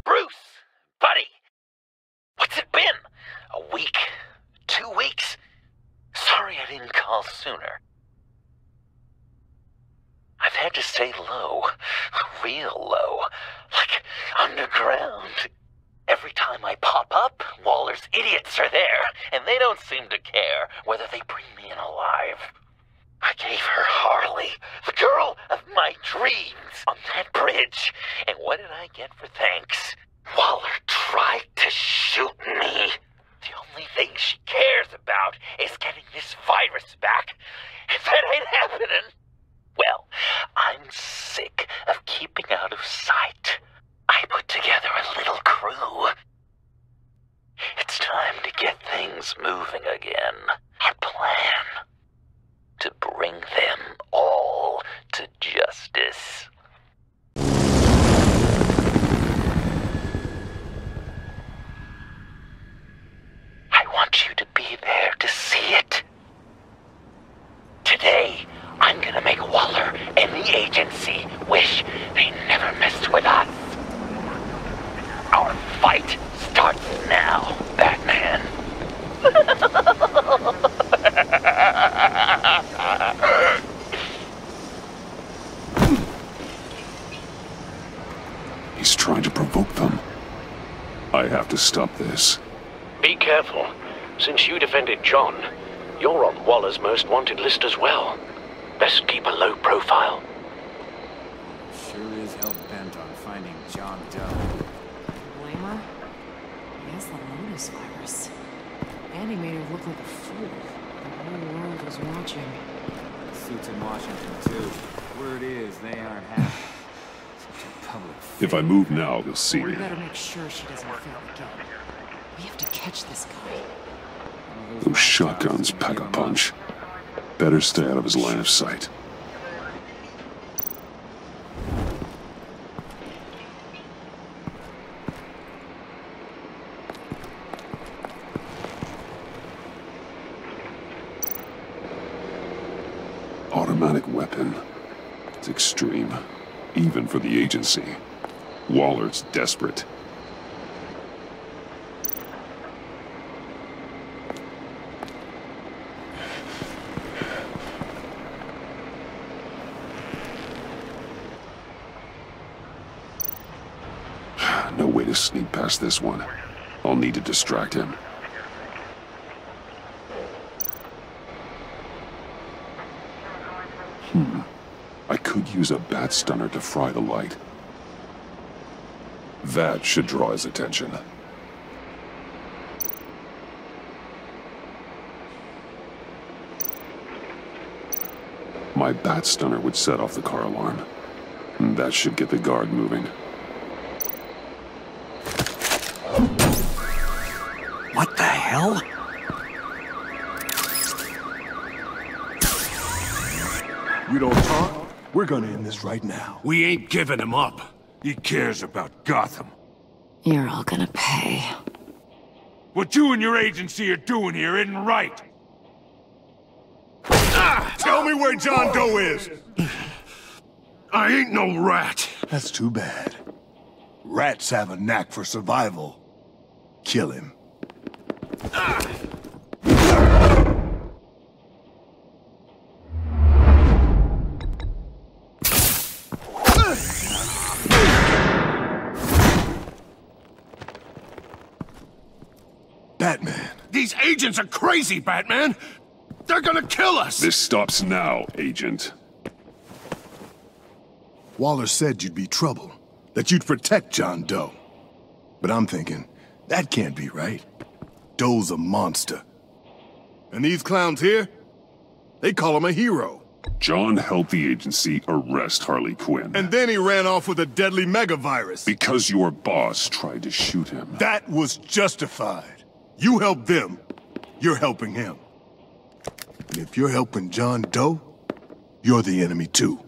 Bruce! Buddy! What's it been? A week? 2 weeks? Sorry I didn't call sooner. I've had to stay low. Real low. Like underground. Every time I pop up, Waller's idiots are there, and they don't seem to care whether they bring me in alive. I gave her Harley, the girl of my dreams, on that bridge. And what did I get for thanks? Waller tried to shoot me. The only thing she cares about is getting this virus back. If that ain't happening, well, I'm sick of keeping out of sight. I put together a little crew. It's time to get things moving again. Our plan. To bring them all to justice. I want you to be there to see it. Today, I'm gonna make Waller and the agency wish they never messed with us. Our fight starts now, Batman. He's trying to provoke them. I have to stop this. Be careful. Since you defended John, you're on Waller's most wanted list as well. Best keep a low profile. Sure is hell-bent on finding John Doe. Blame her? He has the Lotus virus. And he made her look like a fool. The whole world was watching. Suits in Washington, too. Word is, they aren't happy. Such a public If I move now, they'll see We me. better make sure she doesn't fail again. We have to catch this guy. Those shotguns pack a punch. Better stay out of his line of sight. Automatic weapon. It's extreme, even for the agency. Waller's desperate. No way to sneak past this one. I'll need to distract him. I could use a bat stunner to fry the light. That should draw his attention. My bat stunner would set off the car alarm. That should get the guard moving. What the hell? You don't talk? We're gonna end this right now. We ain't giving him up. He cares about Gotham. You're all gonna pay. What you and your agency are doing here isn't right. Tell me where John Doe is! I ain't no rat. That's too bad. Rats have a knack for survival. Kill him. Batman. These agents are crazy, Batman. They're gonna kill us. This stops now, Agent. Waller said you'd be trouble, that you'd protect John Doe. But I'm thinking, that can't be right. Doe's a monster. And these clowns here, they call him a hero. John helped the agency arrest Harley Quinn. And then he ran off with a deadly megavirus. Because your boss tried to shoot him. That was justified. You helped them, you're helping him. And if you're helping John Doe, you're the enemy too.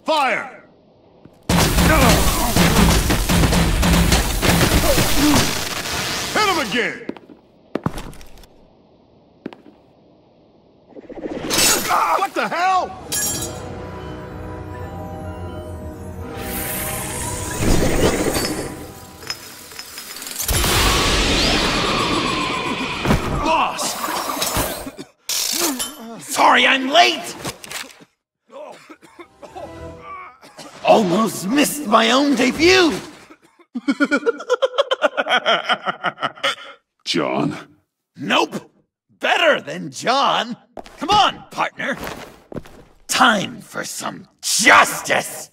Fire! Hit him again! What the hell? almost missed my own debut! John? Nope! Better than John! Come on, partner! Time for some justice!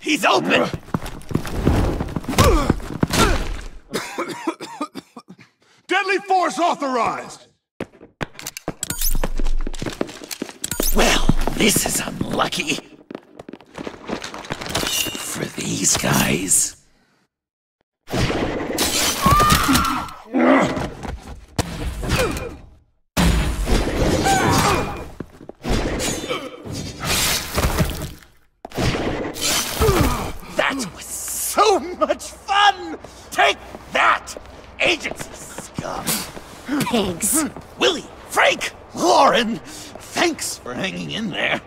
He's open! Deadly force authorized! Well, this is unlucky. For these guys. That was so much fun! Take that, agency scum! Pigs. Willie, Frank, Lauren, thanks for hanging in there.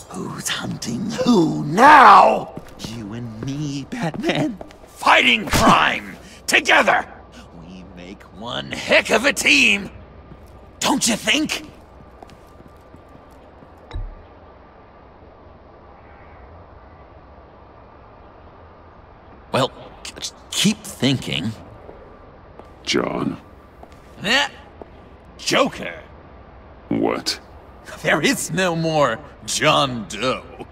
Who's hunting who now? You and me, Batman. Fighting crime together. We make one heck of a team. Don't you think? Well, just keep thinking. John? Eh? Joker. What? There is no more John Doe.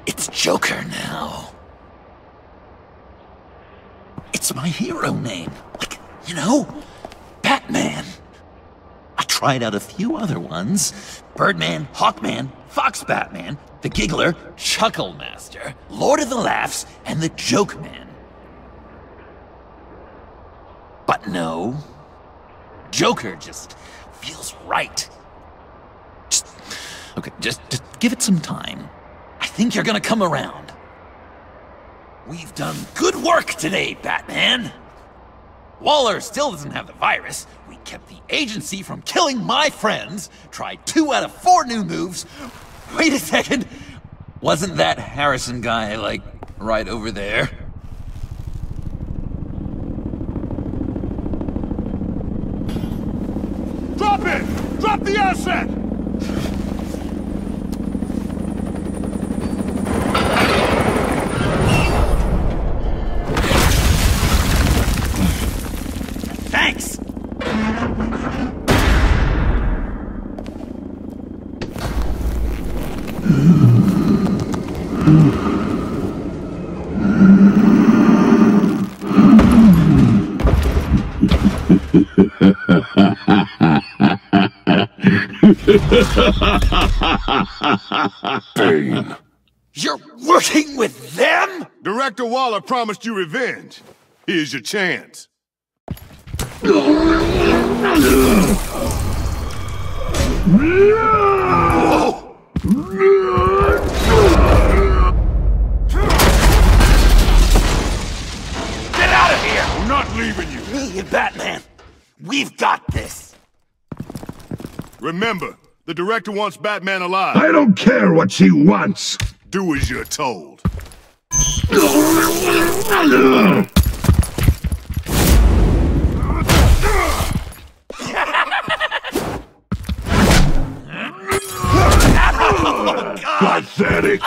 It's Joker now. It's my hero name. Like, you know, Batman. I tried out a few other ones. Birdman, Hawkman, Fox Batman, the Giggler, Chuckle Master, Lord of the Laughs, and the Joke Man. But no, Joker just feels right. Just give it some time. I think you're gonna come around. We've done good work today, Batman. Waller still doesn't have the virus. We kept the agency from killing my friends. Tried 2 out of 4 new moves. Wait a second. Wasn't that Harrison guy, like, right over there? Drop it! Drop the asset! Thanks! Bane. You're working with them? Director Waller promised you revenge. Here's your chance. Whoa! Get out of here! I'm not leaving you. Me and Batman, we've got this. Remember, the director wants Batman alive. I don't care what she wants. Do as you're told. Pathetic.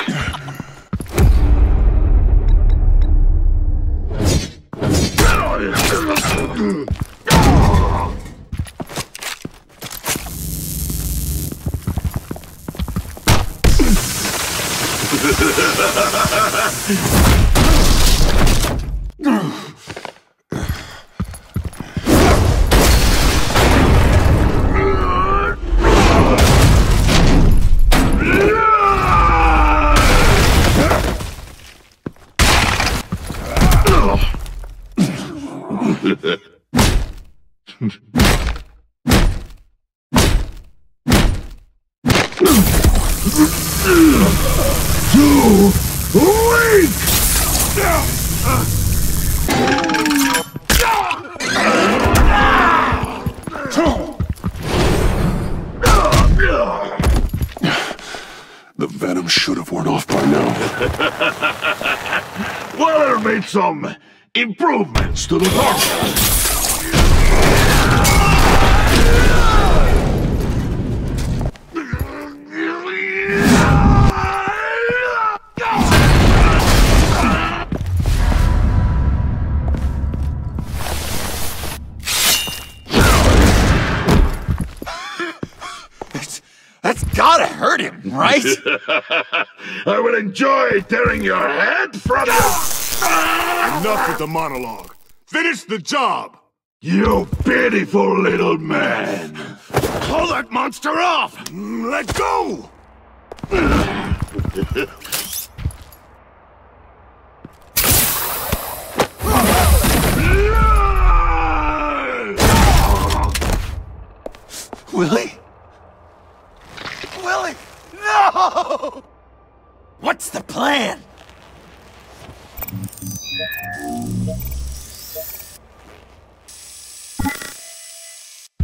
Too weak! The venom should have worn off by now. Waller made some improvements to the formula. hurt him, right? I will enjoy tearing your head from you! Enough with the monologue. Finish the job! You pitiful little man! Pull that monster off! Let go! Willie? Willie! No! What's the plan?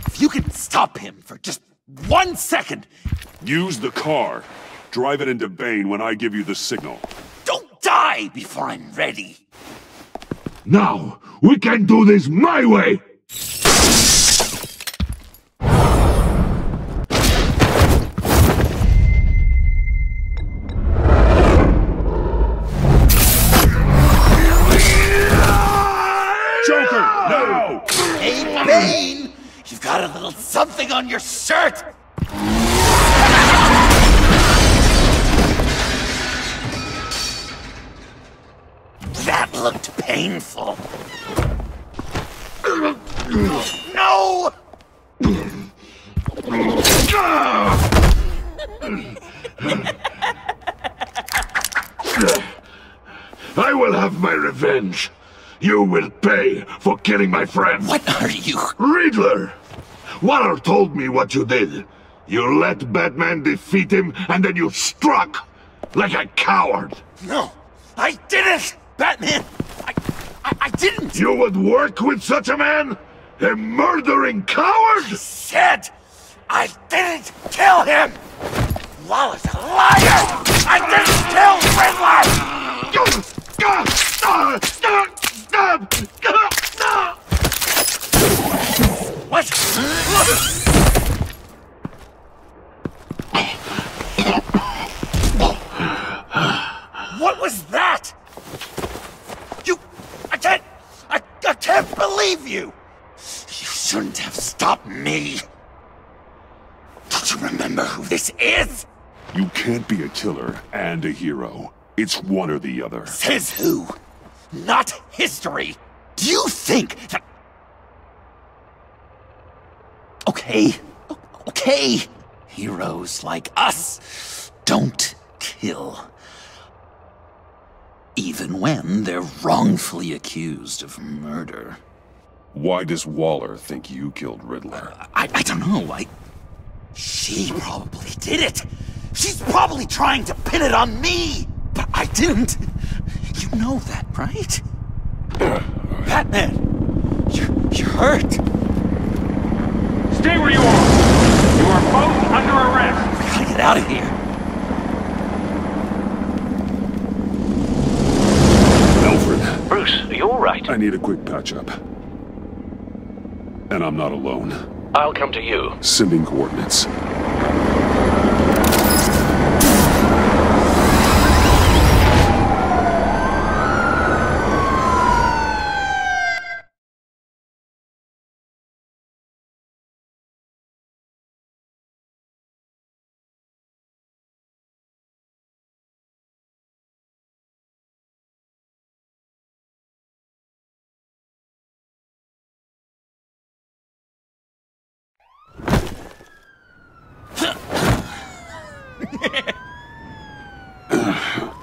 If you can stop him for just 1 second, Use the car. Drive it into Bane when I give you the signal. don't die before I'm ready. Now, we can do this my way! Joker, no! Hey, Bane! You've got a little something on your shirt! That looked painful. No! I will have my revenge. You will pay for killing my friend. What are you? Riddler! Waller told me what you did. You let Batman defeat him, and then you struck like a coward. No, I didn't! Batman! I didn't! You would work with such a man? A murdering coward? Said I didn't kill him! Waller's a liar! I didn't kill Riddler! What? What was that? I can't believe you! You shouldn't have stopped me. Don't you remember who this is? You can't be a killer and a hero. It's one or the other. Says who? Not history. Do you think that... Okay. Heroes like us don't kill. Even when they're wrongfully accused of murder. Why does Waller think you killed Riddler? I don't know. She probably did it. She's probably trying to pin it on me. But I didn't. You know that, right? Batman, you're hurt. Stay where you are. You are both under arrest. We gotta get out of here. Alfred. Bruce, are you all right? I need a quick patch-up. And I'm not alone. I'll come to you. Sending coordinates.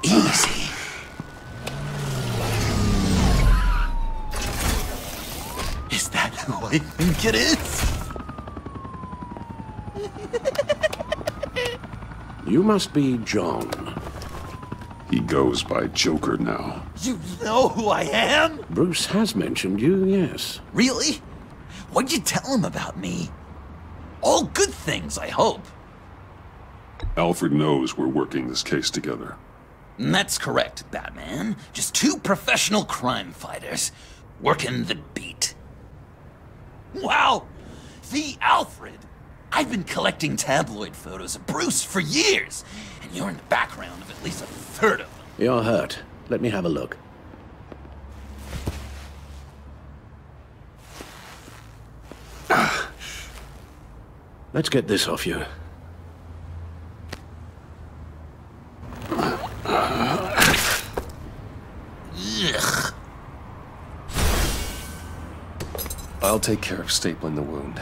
Easy. Is that who I think it is? You must be John. He goes by Joker now. You know who I am? Bruce has mentioned you, yes. Really? What'd you tell him about me? All good things, I hope. Alfred knows we're working this case together. That's correct, Batman. Just two professional crime fighters working the beat. Wow! The Alfred! I've been collecting tabloid photos of Bruce for years, and you're in the background of at least a third of them. You're hurt. Let me have a look. Let's get this off you. I'll take care of stapling the wound.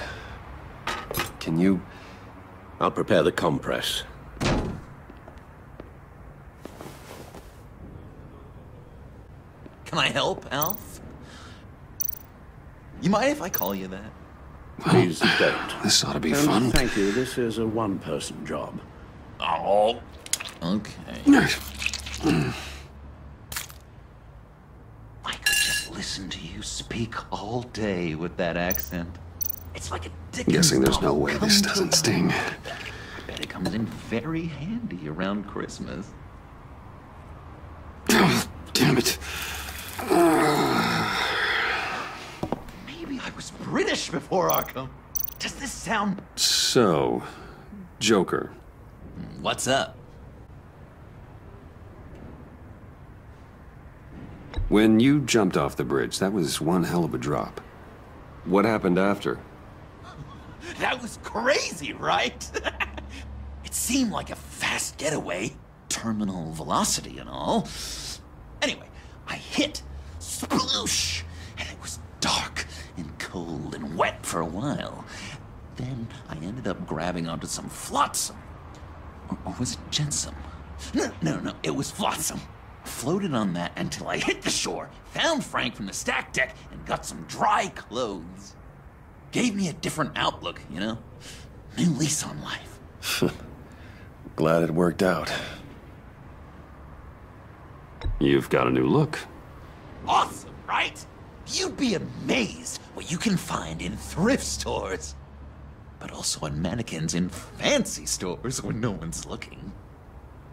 Can you... I'll prepare the compress. Can I help, Alf? You mind if I call you that? Please don't. This ought to be fun. Thank you. This is a one-person job. Oh, okay. I could just listen to you speak all day with that accent. It's like a Dickens Guessing there's no novel way come this to doesn't life. sting. I bet it comes in very handy around Christmas. Damn it. Maybe I was British before Arkham. Does this sound... So, Joker. What's up? When you jumped off the bridge, that was one hell of a drop. What happened after? That was crazy, right? It seemed like a fast getaway. Terminal velocity and all. Anyway, I hit. Sploosh! And it was dark and cold and wet for a while. Then I ended up grabbing onto some flotsam. Or was it jetsam? No, it was flotsam. Floated on that until I hit the shore, found Frank from the stack deck, and got some dry clothes. Gave me a different outlook, you know? New lease on life. Glad it worked out. You've got a new look. Awesome, right? You'd be amazed what you can find in thrift stores. But also on mannequins in fancy stores when no one's looking.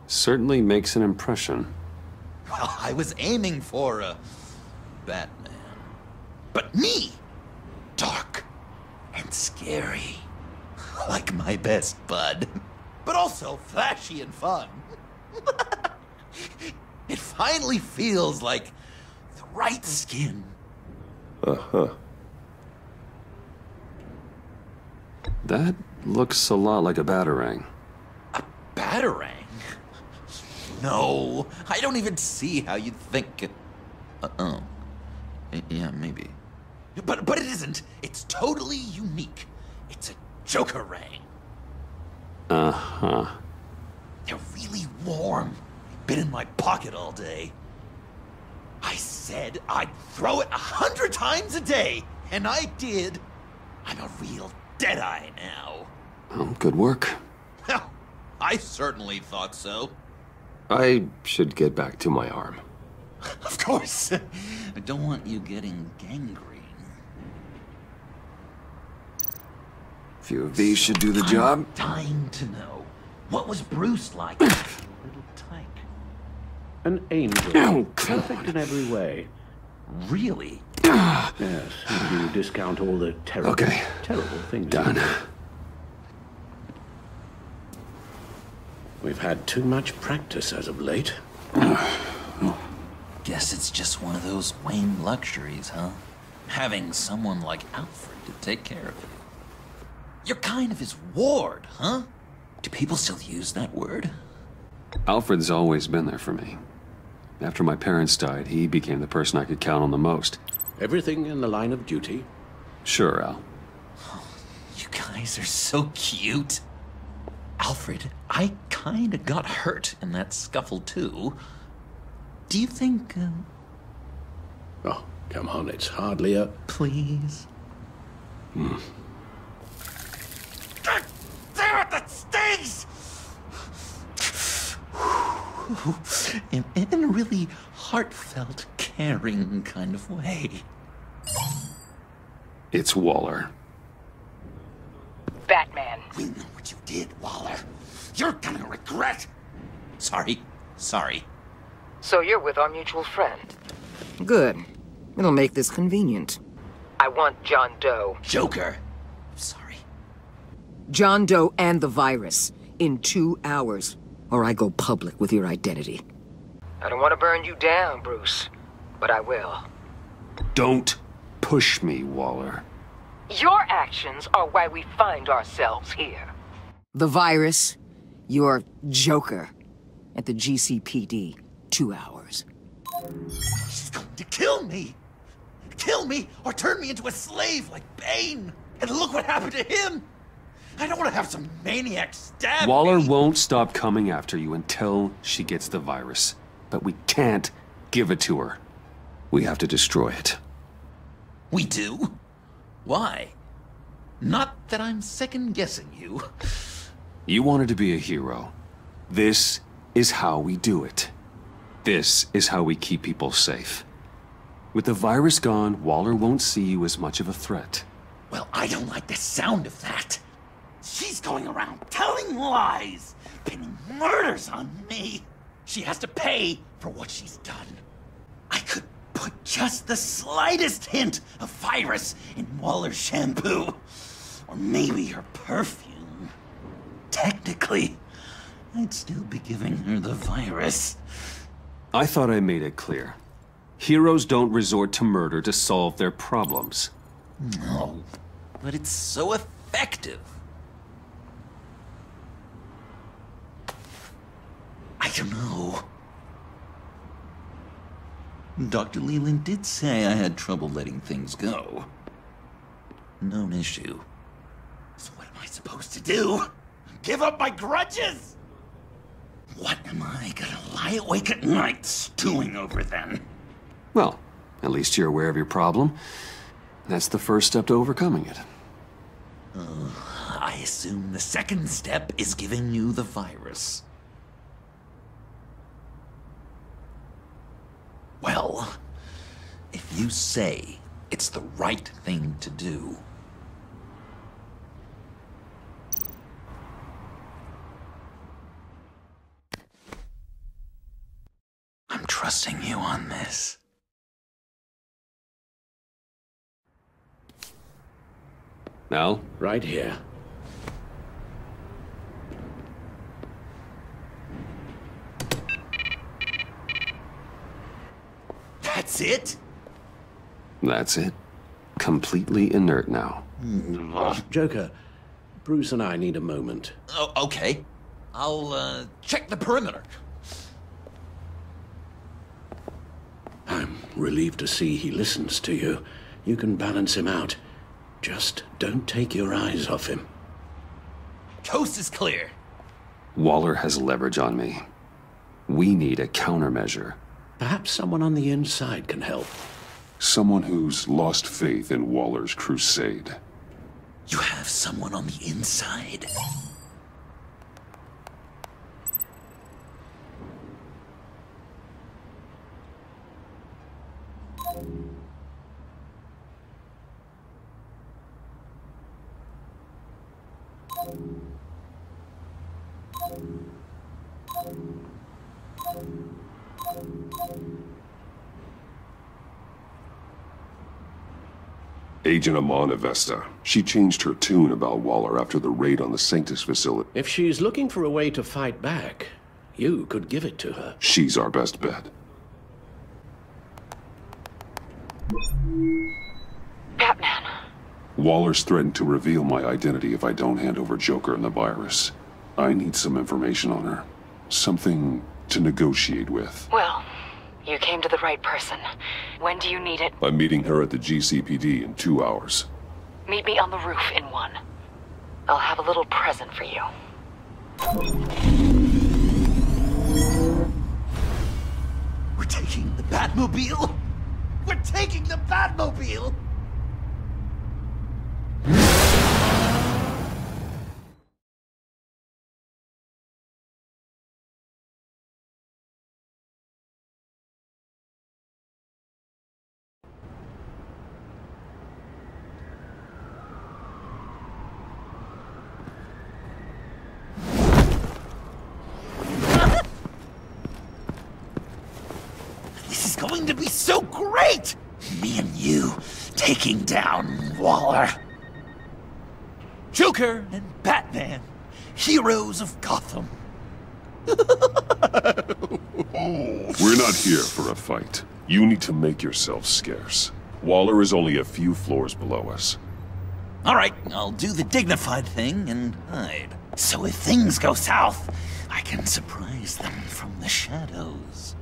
Certainly makes an impression. Well, I was aiming for a Batman. But me! Dark and scary. Like my best bud. But also flashy and fun. It finally feels like the right skin. Uh-huh. That looks a lot like a batarang. A batarang? No, I don't even see how you'd think... oh. Yeah, maybe. But it isn't. It's totally unique. It's a Joker-rang. Uh-huh. They're really warm. Been in my pocket all day. I said I'd throw it 100 times a day, and I did. I'm a real deadeye now. Well, good work. I certainly thought so. I should get back to my arm. Of course. I don't want you getting gangrene. A few of these should do the job. I'm dying to know. What was Bruce like? Little tyke. An angel. Oh, Perfect in every way. Really? Yes, if you discount all the terrible, terrible things. Done. We've had too much practice as of late. Guess it's just one of those Wayne luxuries, huh? Having someone like Alfred to take care of you. You're kind of his ward, huh? Do people still use that word? Alfred's always been there for me. After my parents died, he became the person I could count on the most. Everything in the line of duty? Sure, Al. You guys are so cute. Alfred, I kinda got hurt in that scuffle too. Do you think, Oh, come on, it's hardly a... Please? God damn it, that stings! In a really heartfelt, caring kind of way. It's Waller. Batman. We know what you did, Waller. You're gonna regret. Sorry. So you're with our mutual friend. Good. It'll make this convenient. I want John Doe. Joker. Sorry. John Doe and the virus. In 2 hours. Or I go public with your identity. I don't want to burn you down, Bruce. But I will. Don't push me, Waller. Your actions are why we find ourselves here. The virus. Your Joker. At the GCPD. 2 hours. She's going to kill me. kill me or turn me into a slave like Bane. And look what happened to him. I don't want to have some maniac stab Waller me. won't stop coming after you until she gets the virus. But we can't give it to her. We have to destroy it. We do? Why? Not that I'm second-guessing you. You wanted to be a hero. This is how we do it. This is how we keep people safe. With the virus gone, Waller won't see you as much of a threat. Well, I don't like the sound of that. She's going around telling lies, pinning murders on me. She has to pay for what she's done. I could put just the slightest hint of virus in Waller's shampoo. Or maybe her perfume. Technically, I'd still be giving her the virus. I thought I made it clear. Heroes don't resort to murder to solve their problems. No, but it's so effective. I don't know. Dr. Leland did say I had trouble letting things go. Known issue. So what am I supposed to do? Give up my grudges? What am I gonna lie awake at night stewing over then? Well, at least you're aware of your problem. That's the first step to overcoming it. I assume the second step is giving you the virus. Well, if you say it's the right thing to do, I'm trusting you on this. Now? Right here. That's it? That's it. Completely inert now. Joker, Bruce and I need a moment. Oh, okay. I'll, check the perimeter. I'm relieved to see he listens to you. You can balance him out. Just don't take your eyes off him. Coast is clear. Waller has leverage on me. We need a countermeasure. Perhaps someone on the inside can help. Someone who's lost faith in Waller's crusade. You have someone on the inside? Agent Amana Vesta. She changed her tune about Waller after the raid on the Sanctus facility. If she's looking for a way to fight back, you could give it to her. She's our best bet. Batman. Waller's threatened to reveal my identity if I don't hand over Joker and the virus. I need some information on her. Something to negotiate with. Well, you came to the right person. When do you need it? I'm meeting her at the GCPD in 2 hours. Meet me on the roof in 1. I'll have a little present for you. We're taking the Batmobile? We're taking the Batmobile! This is going to be so great! Me and you taking down Waller. Joker and Batman, heroes of Gotham. We're not here for a fight. You need to make yourself scarce. Waller is only a few floors below us. All right, I'll do the dignified thing and hide. So if things go south, I can surprise them from the shadows.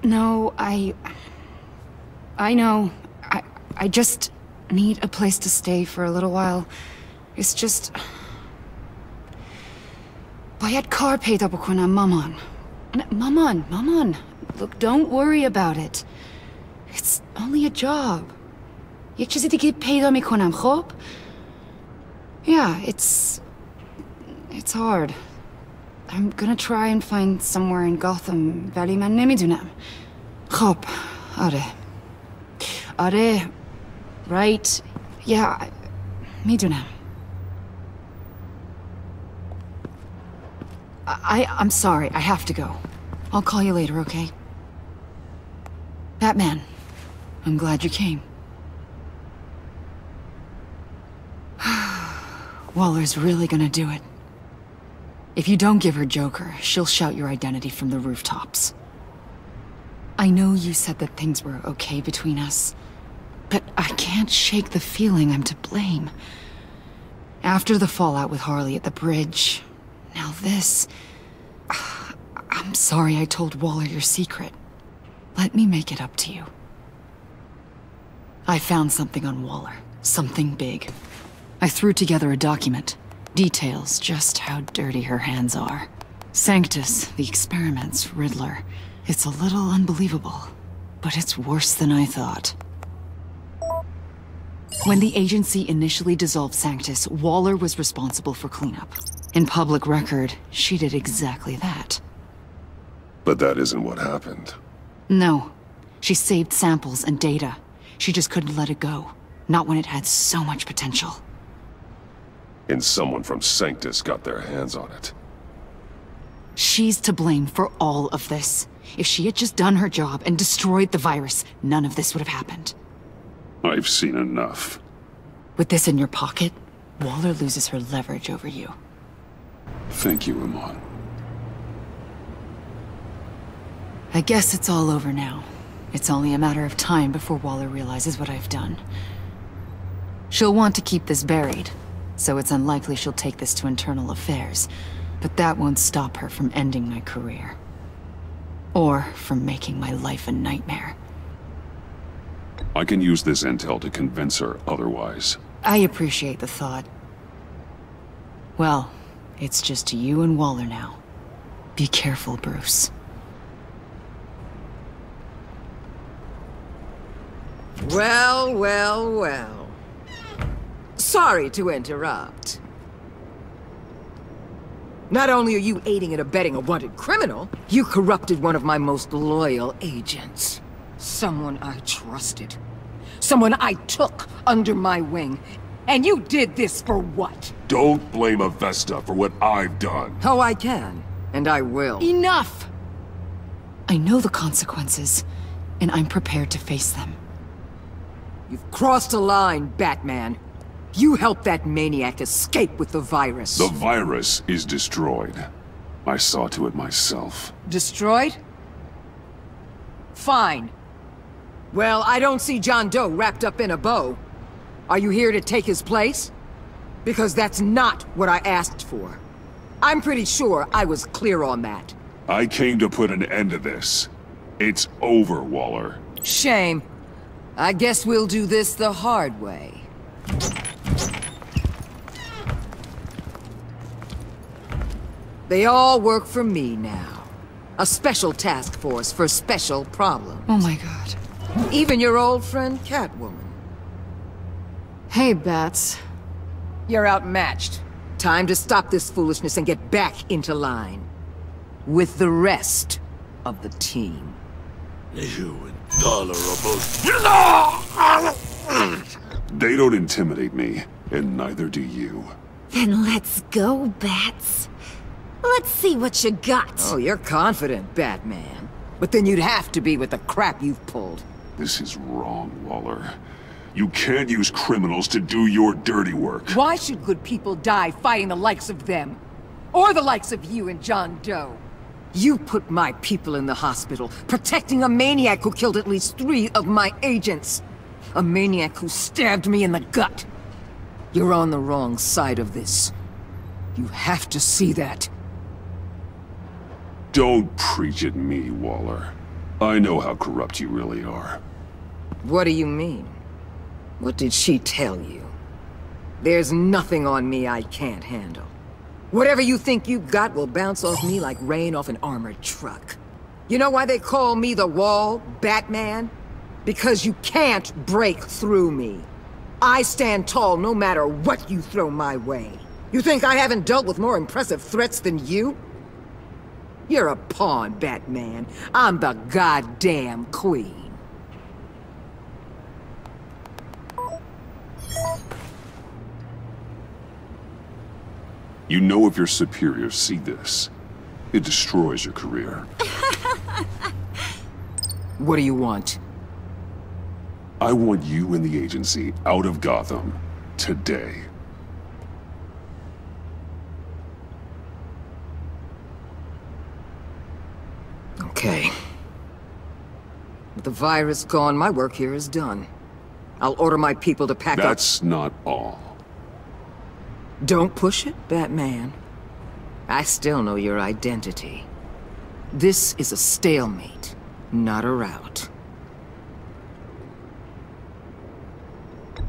No, I know. I just need a place to stay for a little while. It's just... Bayad kar peyda bukonam maman. Maman. Look, don't worry about it. It's only a job. Yek chizi dige peyda mikonam, khob? Yeah, it's hard. I'm gonna try and find somewhere in Gotham, vali man nemidunam. Khob, Are, right? Yeah, midunam. I'm sorry, I have to go. I'll call you later, okay? Batman, I'm glad you came. Waller's really gonna do it. If you don't give her Joker, she'll shout your identity from the rooftops. I know you said that things were okay between us, but I can't shake the feeling I'm to blame. After the fallout with Harley at the bridge, now this... I'm sorry I told Waller your secret. Let me make it up to you. I found something on Waller. Something big. I threw together a document. Details just how dirty her hands are. Sanctus, the experiments, Riddler. It's a little unbelievable, but it's worse than I thought. When the agency initially dissolved Sanctus, Waller was responsible for cleanup. In public record, she did exactly that. But that isn't what happened. No. She saved samples and data. She just couldn't let it go. Not when it had so much potential. And someone from Sanctus got their hands on it. She's to blame for all of this. If she had just done her job and destroyed the virus, none of this would have happened. I've seen enough. With this in your pocket, Waller loses her leverage over you. Thank you, Iman. I guess it's all over now. It's only a matter of time before Waller realizes what I've done. She'll want to keep this buried, so it's unlikely she'll take this to internal affairs. But that won't stop her from ending my career. Or from making my life a nightmare. I can use this intel to convince her otherwise. I appreciate the thought. Well, it's just you and Waller now. Be careful, Bruce. Well. Sorry to interrupt. Not only are you aiding and abetting a wanted criminal, you corrupted one of my most loyal agents. Someone I trusted. Someone I took under my wing. And you did this for what? Don't blame Avesta for what I've done. Oh, I can. And I will. Enough! I know the consequences, and I'm prepared to face them. You've crossed a line, Batman. You helped that maniac escape with the virus. The virus is destroyed. I saw to it myself. Destroyed? Fine. Well, I don't see John Doe wrapped up in a bow. Are you here to take his place? Because that's not what I asked for. I'm pretty sure I was clear on that. I came to put an end to this. It's over, Waller. Shame. I guess we'll do this the hard way. They all work for me now. A special task force for special problems. Oh my god. Even your old friend Catwoman. Hey, Bats. You're outmatched. Time to stop this foolishness and get back into line. With the rest of the team. You intolerable... They don't intimidate me, and neither do you. Then let's go, Bats. Let's see what you got. Oh, you're confident, Batman. But then you'd have to be with the crap you've pulled. This is wrong, Waller. You can't use criminals to do your dirty work. Why should good people die fighting the likes of them? Or the likes of you and John Doe? You put my people in the hospital, protecting a maniac who killed at least 3 of my agents. A maniac who stabbed me in the gut. You're on the wrong side of this. You have to see that. Don't preach at me, Waller. I know how corrupt you really are. What do you mean? What did she tell you? There's nothing on me I can't handle. Whatever you think you got will bounce off me like rain off an armored truck. You know why they call me the Wall, Batman? Because you can't break through me. I stand tall no matter what you throw my way. You think I haven't dealt with more impressive threats than you? You're a pawn, Batman. I'm the goddamn queen. You know if your superiors see this, it destroys your career. What do you want? I want you and the agency out of Gotham today. Okay. With the virus gone, my work here is done. I'll order my people to pack up. That's not all. Don't push it, Batman. I still know your identity. This is a stalemate, not a rout.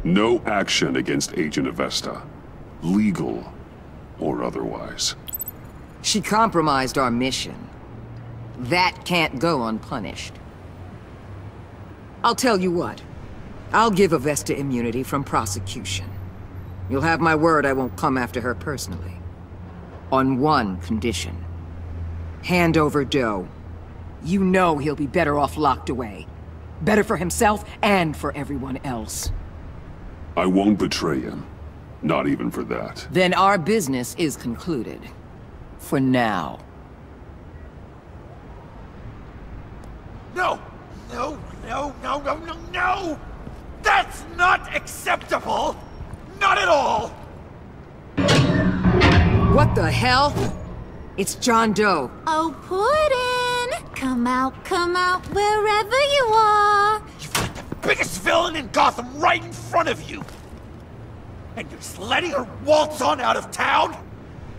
No action against Agent Avesta, legal or otherwise. She compromised our mission. That can't go unpunished. I'll tell you what. I'll give Avesta immunity from prosecution. You'll have my word I won't come after her personally. On one condition. Hand over Doe. You know he'll be better off locked away. Better for himself and for everyone else. I won't betray him. Not even for that. Then our business is concluded. For now. No! No, no, no, no, no, no! That's not acceptable! Not at all! What the hell? It's John Doe. Oh, Puddin'! Come out, wherever you are! You've got the biggest villain in Gotham right in front of you! And you're just letting her waltz on out of town?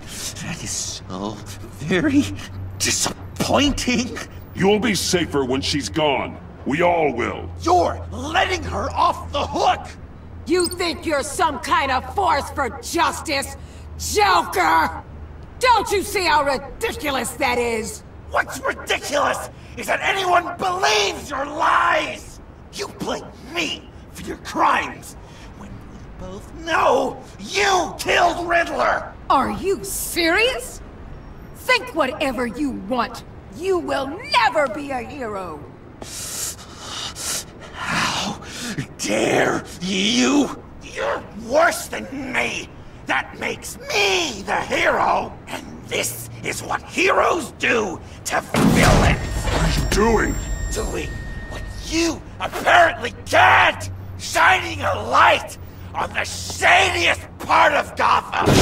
That is so very disappointing. You'll be safer when she's gone. We all will. You're letting her off the hook! You think you're some kind of force for justice, Joker? Don't you see how ridiculous that is? What's ridiculous is that anyone believes your lies! You blame me for your crimes, when we both know you killed Riddler! Are you serious? Think whatever you want. You will never be a hero! How dare you? You're worse than me! That makes me the hero! And this is what heroes do to villains! What are you doing? Doing what you apparently can't! Shining a light on the shadiest part of Gotham!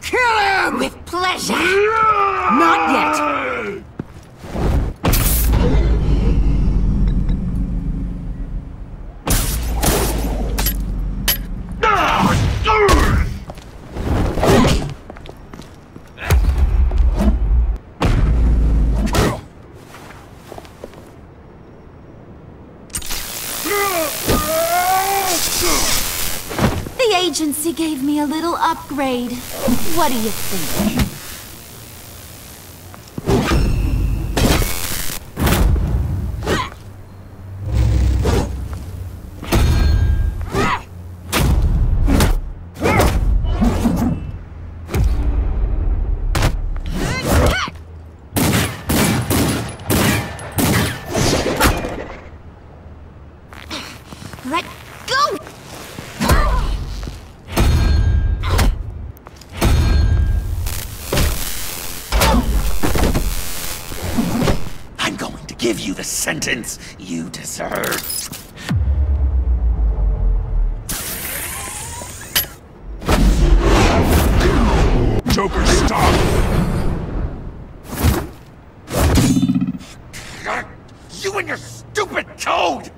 Kill him! With pleasure! Not yet! The agency gave me a little upgrade. What do you think? Let go! I'm going to give you the sentence you deserve. Joker, stop! You and your stupid code!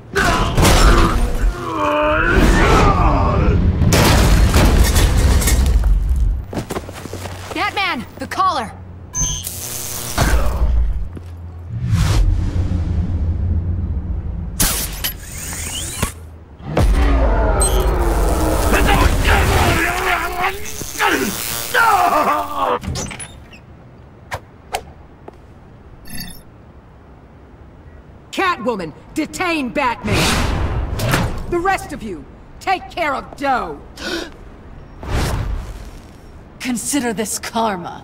Batman! The collar! Catwoman, detain Batman! The rest of you, take care of Doe! Consider this karma.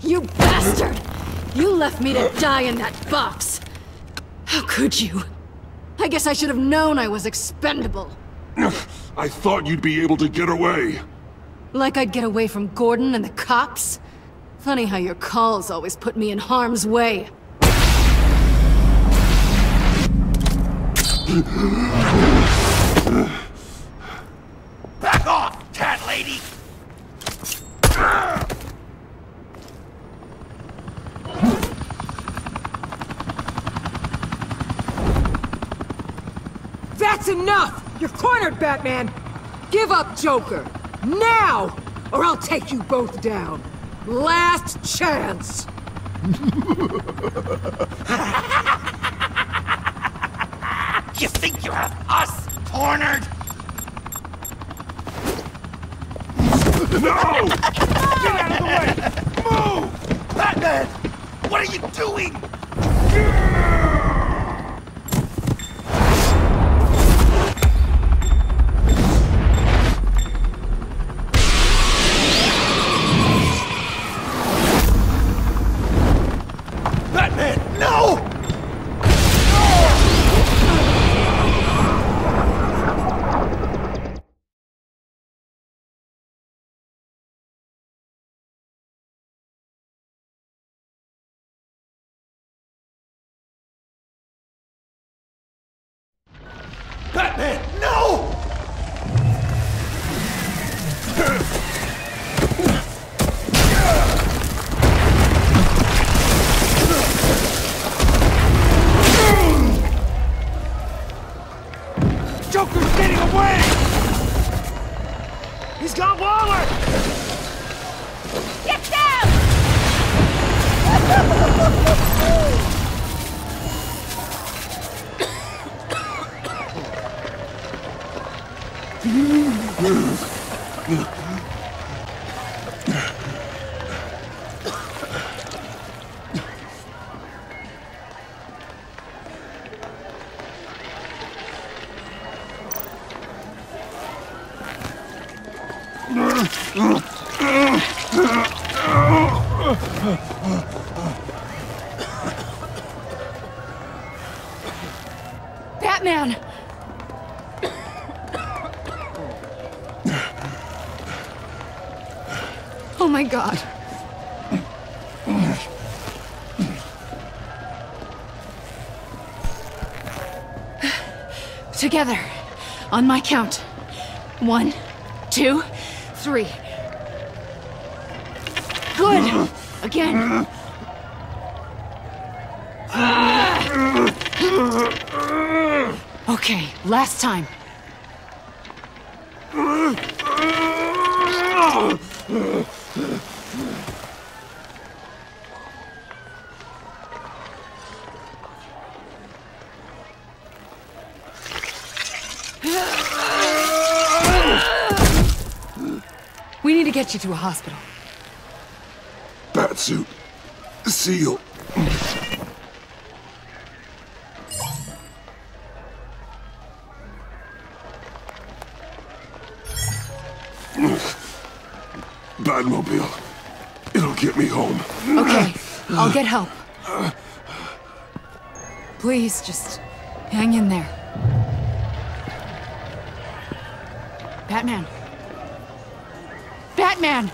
You bastard! You left me to die in that box! How could you? I guess I should have known I was expendable. I thought you'd be able to get away. Like I'd get away from Gordon and the cops? Funny how your calls always put me in harm's way. Back off, cat lady! That's enough! You're cornered, Batman! Give up, Joker! Now! Or I'll take you both down! Last chance! You think you have us cornered? No! Get out of the way! Move! Batman! What are you doing? Batman, no! Batman, no! Joker's getting away! He's got Waller! Get down! Batman! Oh my God. Together, on my count. 1, 2, 3. Good! Again. Okay, last time. We need to get you to a hospital. Batsuit. Seal. Batmobile. It'll get me home. Okay, I'll get help. Please, just hang in there. Batman. Batman!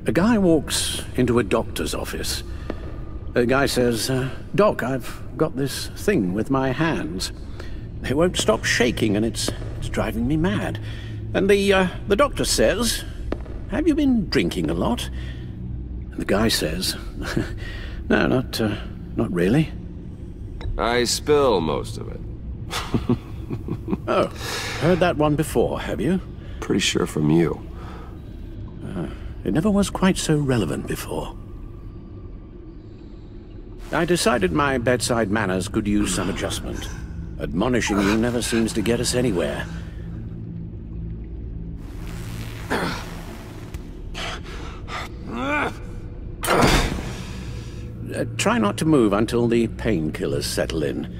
A guy walks into a doctor's office. The guy says, Doc, I've got this thing with my hands. They won't stop shaking and it's driving me mad. And the doctor says, have you been drinking a lot? And the guy says, no, not really. I spill most of it. Oh, heard that one before, have you? Pretty sure from you. It never was quite so relevant before. I decided my bedside manners could use some adjustment. Admonishing you never seems to get us anywhere. Try not to move until the painkillers settle in.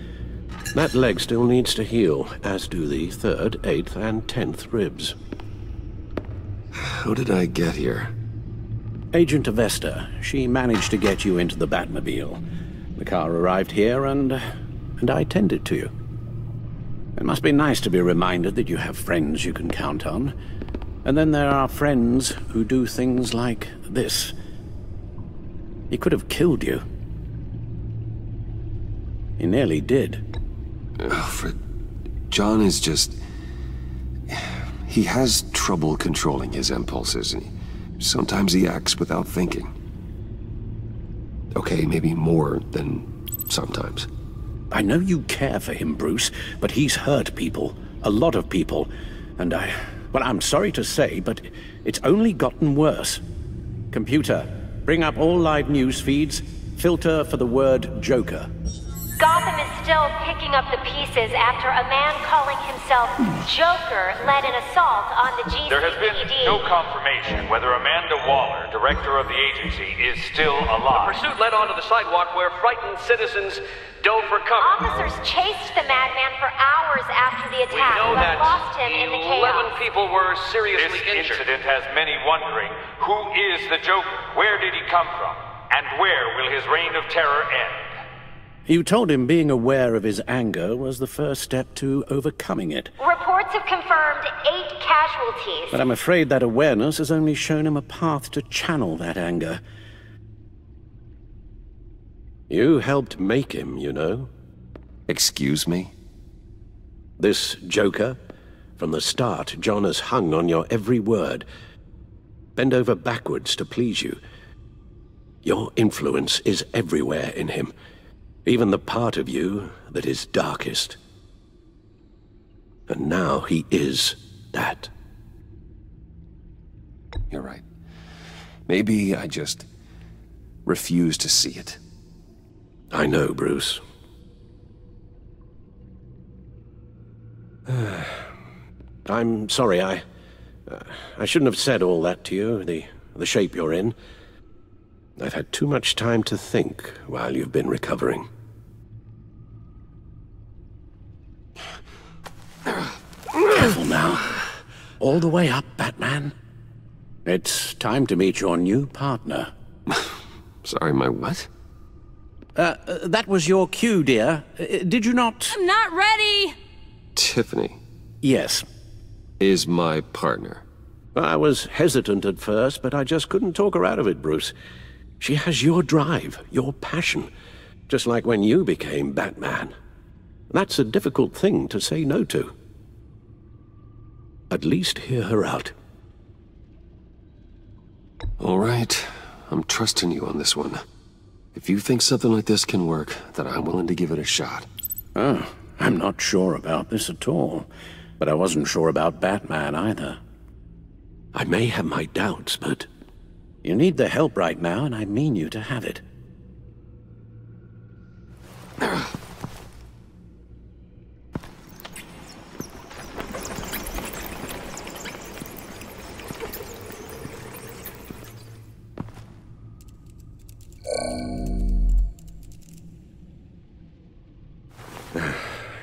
That leg still needs to heal, as do the 3rd, 8th, and 10th ribs. How did I get here? Agent Avesta. She managed to get you into the Batmobile. The car arrived here, and I tended to you. It must be nice to be reminded that you have friends you can count on. And then there are friends who do things like this. He could have killed you. He nearly did. Alfred, John is just... He has trouble controlling his impulses. Sometimes he acts without thinking. Okay, maybe more than sometimes. I know you care for him, Bruce, but he's hurt people. A lot of people. And well, I'm sorry to say, but it's only gotten worse. Computer, bring up all live news feeds. Filter for the word Joker. Gotham is still picking up the pieces after a man calling himself Joker led an assault on the GCPD. There has been no confirmation whether Amanda Waller, director of the agency, is still alive. The pursuit led onto the sidewalk where frightened citizens dove for cover. Officers chased the madman for hours after the attack, We know but that lost him in the chaos. 11 people were seriously This injured. incident has many wondering, who is the Joker? Where did he come from? And where will his reign of terror end? You told him being aware of his anger was the first step to overcoming it. Reports have confirmed 8 casualties. But I'm afraid that awareness has only shown him a path to channel that anger. You helped make him, you know. Excuse me? This Joker, from the start, John has hung on your every word. Bend over backwards to please you. Your influence is everywhere in him. Even the part of you that is darkest. And now he is that. You're right. Maybe I just refuse to see it. I know, Bruce. I'm sorry, I shouldn't have said all that to you, the shape you're in. I've had too much time to think while you've been recovering. Careful now. All the way up, Batman. It's time to meet your new partner. Sorry, my what? That was your cue, dear. Did you not? I'm not ready! Tiffany. Yes. Is my partner. I was hesitant at first, but I just couldn't talk her out of it, Bruce. She has your drive, your passion, just like when you became Batman. That's a difficult thing to say no to. At least hear her out. All right. I'm trusting you on this one. If you think something like this can work, then I'm willing to give it a shot. Oh, I'm not sure about this at all. But I wasn't sure about Batman either. I may have my doubts, but you need the help right now, and I mean you to have it.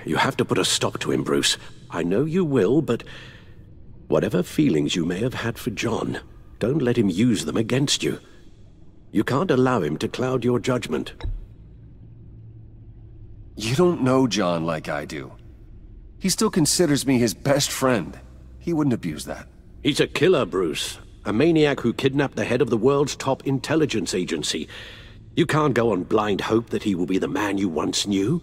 You have to put a stop to him, Bruce. I know you will, but whatever feelings you may have had for John, don't let him use them against you. You can't allow him to cloud your judgment. You don't know John like I do. He still considers me his best friend. He wouldn't abuse that. He's a killer, Bruce. A maniac who kidnapped the head of the world's top intelligence agency. You can't go on blind hope that he will be the man you once knew.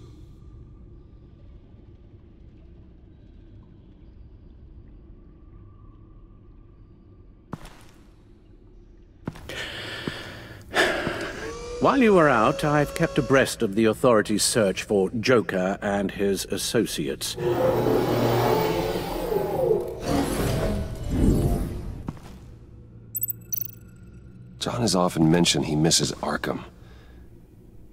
While you were out, I've kept abreast of the authorities' search for Joker and his associates. John has often mentioned he misses Arkham.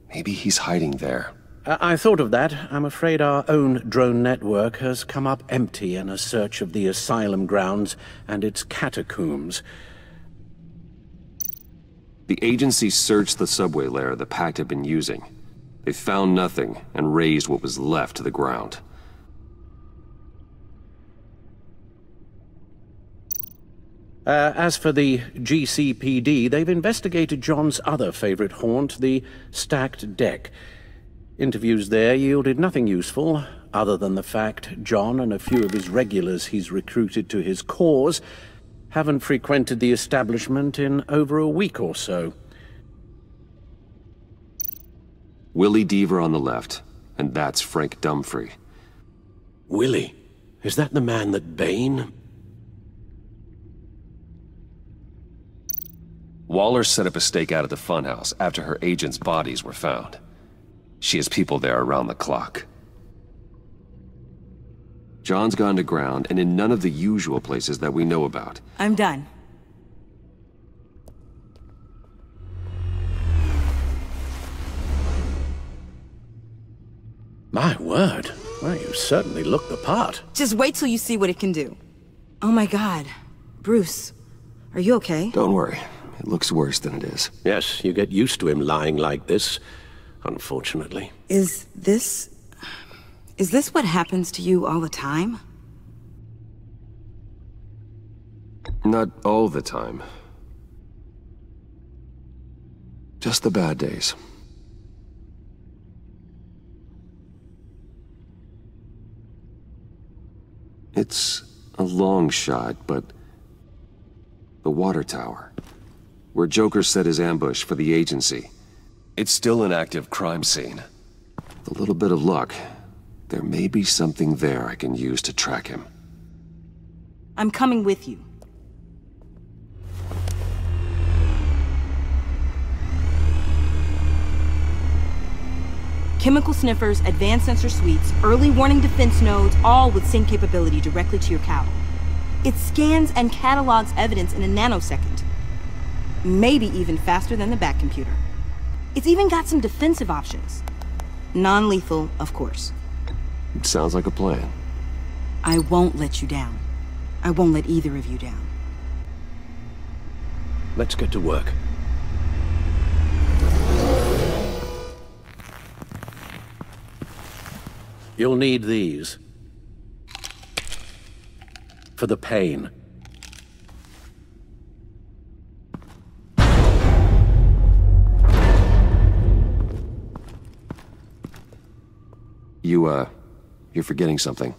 Maybe he's hiding there. I thought of that. I'm afraid our own drone network has come up empty in a search of the asylum grounds and its catacombs. The agency searched the subway lair the Pact had been using. They found nothing and razed what was left to the ground. As for the GCPD, they've investigated John's other favorite haunt, the stacked deck. Interviews there yielded nothing useful, other than the fact John and a few of his regulars he's recruited to his cause haven't frequented the establishment in over a week or so. Willie Deaver on the left, and that's Frank Dumfrey. Willie? Is that the man that Bane... Waller set up a stakeout at the funhouse after her agents' bodies were found. She has people there around the clock. John's gone to ground and in none of the usual places that we know about. I'm done. My word. Well, you certainly look the part. Just wait till you see what it can do. Oh my God. Bruce, are you okay? Don't worry. It looks worse than it is. Yes, you get used to him lying like this, unfortunately. Is this what happens to you all the time? Not all the time. Just the bad days. It's a long shot, but the water tower, where Joker set his ambush for the agency, it's still an active crime scene. With a little bit of luck, there may be something there I can use to track him. I'm coming with you. Chemical sniffers, advanced sensor suites, early warning defense nodes, all with sync capability directly to your cowl. It scans and catalogs evidence in a nanosecond. Maybe even faster than the Bat computer. It's even got some defensive options. Non-lethal, of course. It sounds like a plan. I won't let you down. I won't let either of you down. Let's get to work. You'll need these. For the pain. You're forgetting something.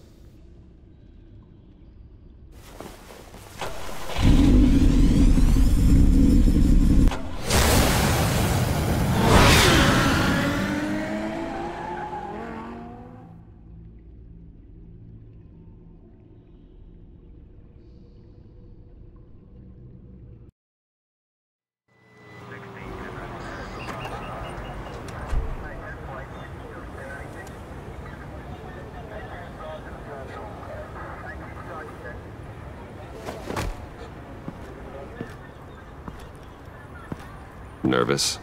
Nervous?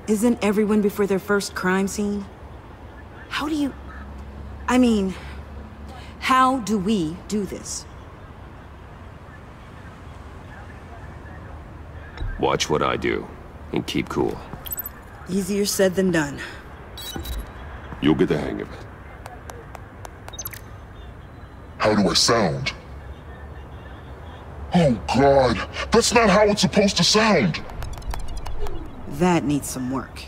Isn't everyone before their first crime scene? How do we do this? Watch what I do, and keep cool. Easier said than done. You'll get the hang of it. How do I sound? Oh God, that's not how it's supposed to sound! That needs some work.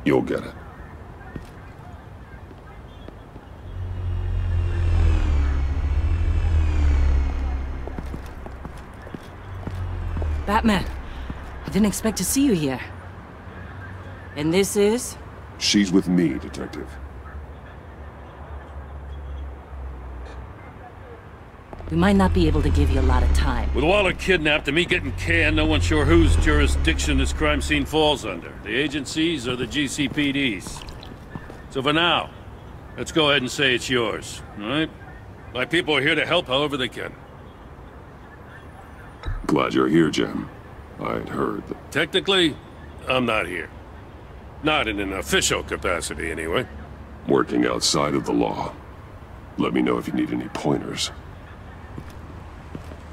You'll get it. Batman, I didn't expect to see you here. And this is? She's with me, Detective. We might not be able to give you a lot of time. With Waller kidnapped and me getting canned, no one's sure whose jurisdiction this crime scene falls under. The agencies or the GCPD's. So for now, let's go ahead and say it's yours, all right? My people are here to help however they can. Glad you're here, Jim. I'd heard that... Technically, I'm not here. Not in an official capacity, anyway. Working outside of the law. Let me know if you need any pointers.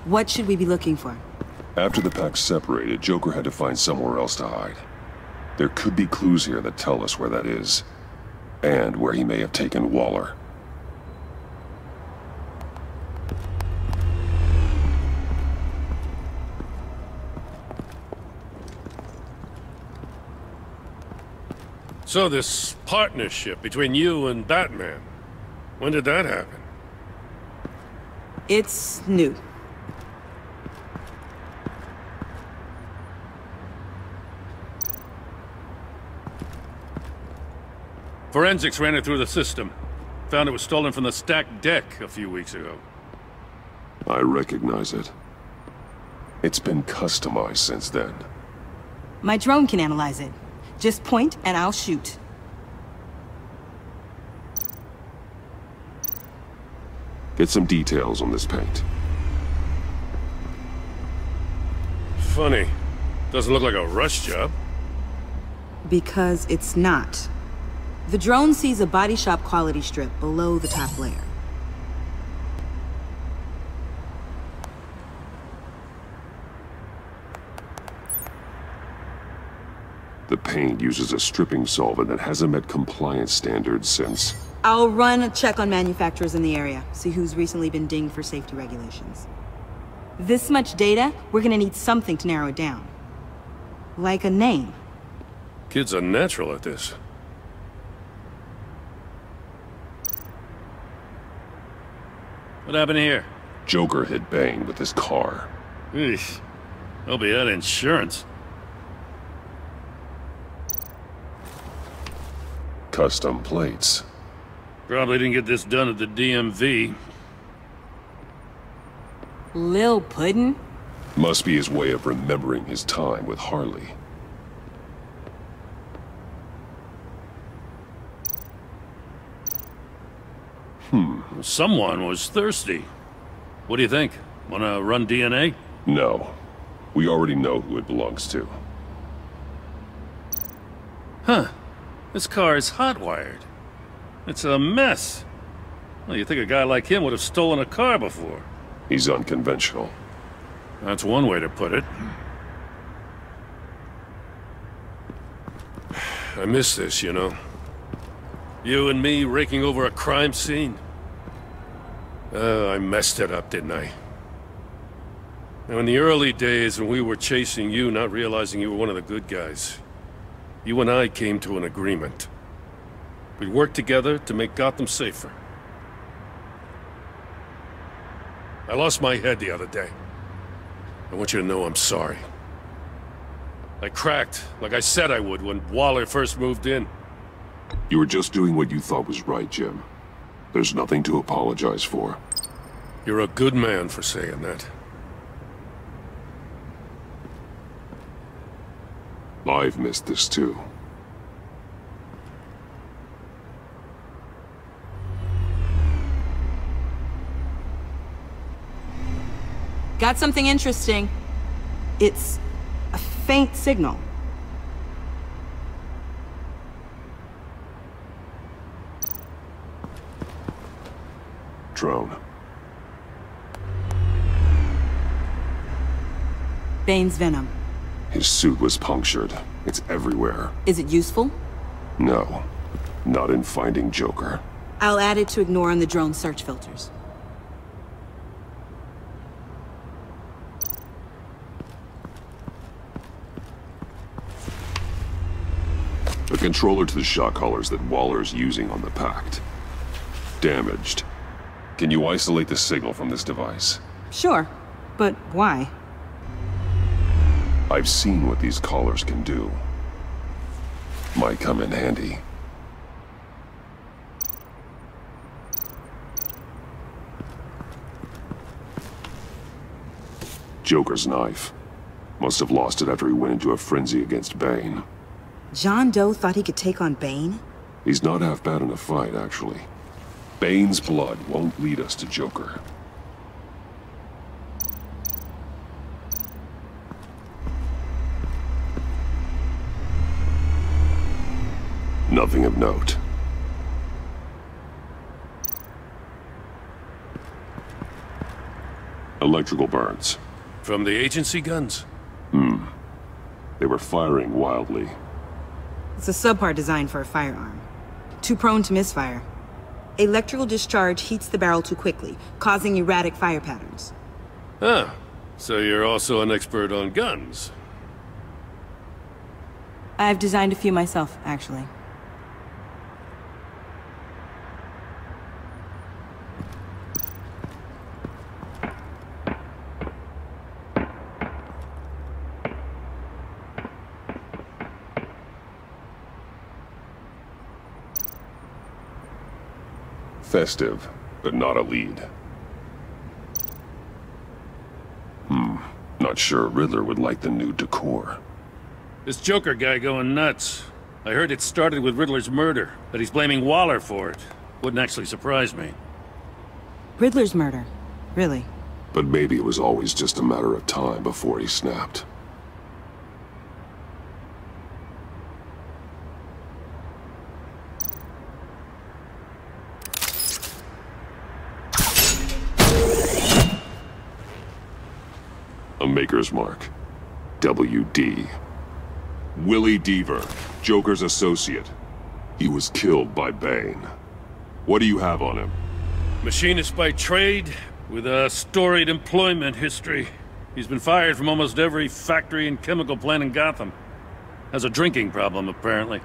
What should we be looking for? After the pack separated, Joker had to find somewhere else to hide. There could be clues here that tell us where that is. And where he may have taken Waller. So this partnership between you and Batman, when did that happen? It's new. Forensics ran it through the system. Found it was stolen from the stacked deck a few weeks ago. I recognize it. It's been customized since then. My drone can analyze it. Just point and I'll shoot. Get some details on this paint. Funny. Doesn't look like a rush job. Because it's not. The drone sees a body shop quality strip below the top layer. The paint uses a stripping solvent that hasn't met compliance standards since... I'll run a check on manufacturers in the area, see who's recently been dinged for safety regulations. This much data, we're gonna need something to narrow it down. Like a name. Kids are natural at this. What happened here? Joker hit Bane with his car. Eesh. They'll be out of insurance. Custom plates. Probably didn't get this done at the DMV. Lil Puddin'? Must be his way of remembering his time with Harley. Someone was thirsty. What do you think? Wanna run DNA? No. We already know who it belongs to. Huh. This car is hot-wired. It's a mess. Well, you think a guy like him would have stolen a car before. He's unconventional. That's one way to put it. I miss this, you know. You and me raking over a crime scene. Oh, I messed it up, didn't I? Now, in the early days when we were chasing you, not realizing you were one of the good guys, you and I came to an agreement. We'd work together to make Gotham safer. I lost my head the other day. I want you to know I'm sorry. I cracked, like I said I would when Waller first moved in. You were just doing what you thought was right, Jim. There's nothing to apologize for. You're a good man for saying that. I've missed this too. Got something interesting. It's a faint signal. Drone. Bane's venom. His suit was punctured. It's everywhere. Is it useful? No. Not in finding Joker. I'll add it to ignore on the drone search filters. controller to the shot collars that Waller's using on the Pact. Damaged. Can you isolate the signal from this device? Sure, but why? I've seen what these collars can do. Might come in handy. Joker's knife. Must have lost it after he went into a frenzy against Bane. John Doe thought he could take on Bane? He's not half bad in a fight, actually. Bane's blood won't lead us to Joker. Nothing of note. Electrical burns. From the agency guns? They were firing wildly. It's a subpart designed for a firearm. Too prone to misfire. Electrical discharge heats the barrel too quickly, causing erratic fire patterns. Ah, so you're also an expert on guns. I've designed a few myself, actually. Festive, but not a lead. Not sure Riddler would like the new decor. This Joker guy going nuts. I heard it started with Riddler's murder, but he's blaming Waller for it. Wouldn't actually surprise me. Riddler's murder? Really? But maybe it was always just a matter of time before he snapped. A Maker's Mark. WD. Willie Deaver, Joker's associate. He was killed by Bane. What do you have on him? Machinist by trade, with a storied employment history. He's been fired from almost every factory and chemical plant in Gotham. Has a drinking problem, apparently.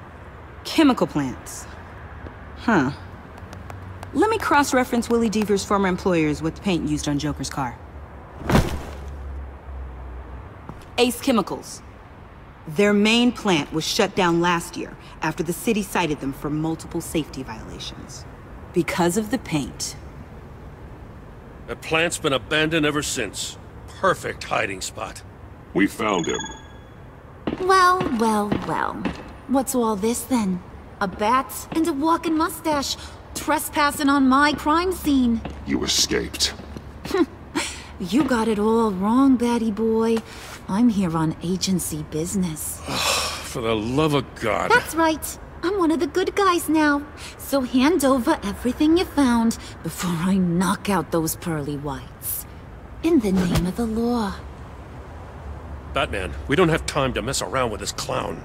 Chemical plants. Huh. Let me cross-reference Willie Deaver's former employers with the paint used on Joker's car. Ace Chemicals. Their main plant was shut down last year after the city cited them for multiple safety violations. Because of the paint. That plant's been abandoned ever since. Perfect hiding spot. We found him. Well, well, well. What's all this then? A bat and a walking mustache, trespassing on my crime scene. You escaped. You got it all wrong, baddie boy. I'm here on agency business. For the love of God. That's right. I'm one of the good guys now. So hand over everything you found before I knock out those pearly whites. In the name of the law. Batman, we don't have time to mess around with this clown.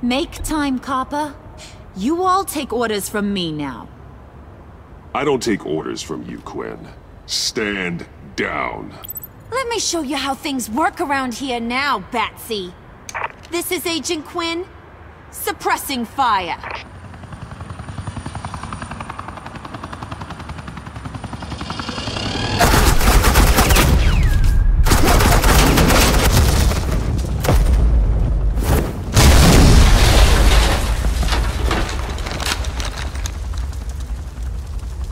Make time, copper. You all take orders from me now. I don't take orders from you, Quinn. Stand down. Let me show you how things work around here now, Batsy. This is Agent Quinn. Suppressing fire.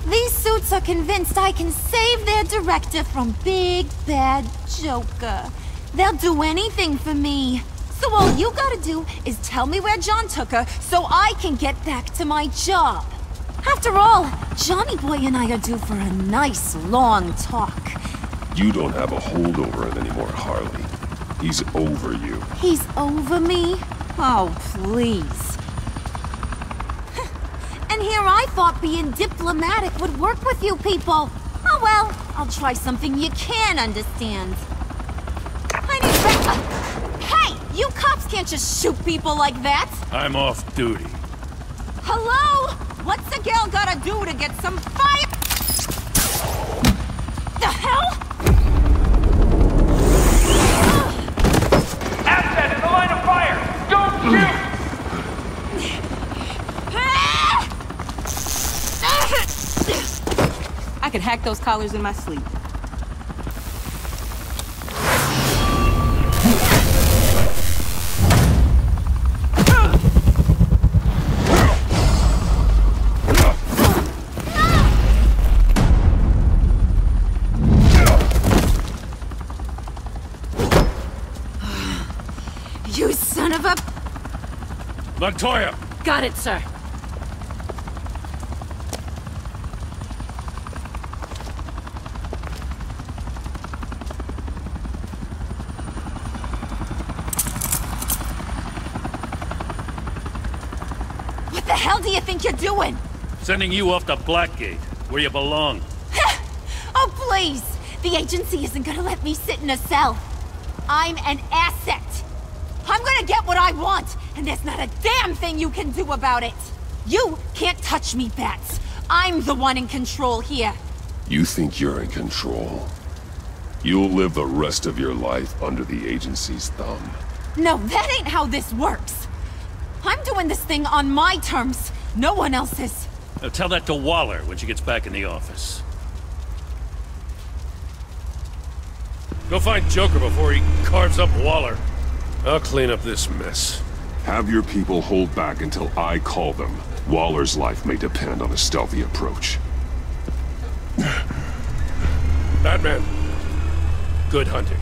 These suits are convinced I can save their director from Big Bad Joker. They'll do anything for me. So all you gotta do is tell me where John took her so I can get back to my job. After all, Johnny Boy and I are due for a nice long talk. You don't have a hold over him anymore, Harley. He's over you. He's over me? Oh, please. And here I thought being diplomatic would work with you people. Oh well, I'll try something you can understand. I need Hey! You cops can't just shoot people like that! I'm off duty. Hello? What's a girl gotta do to get some fire? The hell? Asset in the line of fire! Don't shoot! those collars in my sleep. You son of a... Montoya! Got it, sir. What the hell do you think you're doing? Sending you off to Blackgate, where you belong. Oh, please! The agency isn't gonna let me sit in a cell. I'm an asset. I'm gonna get what I want, and there's not a damn thing you can do about it. You can't touch me, Bats. I'm the one in control here. You think you're in control? You'll live the rest of your life under the agency's thumb. No, that ain't how this works. I'm doing this thing on my terms. No one else's. Now tell that to Waller when she gets back in the office. Go find Joker before he carves up Waller. I'll clean up this mess. Have your people hold back until I call them. Waller's life may depend on a stealthy approach. Batman, good hunting.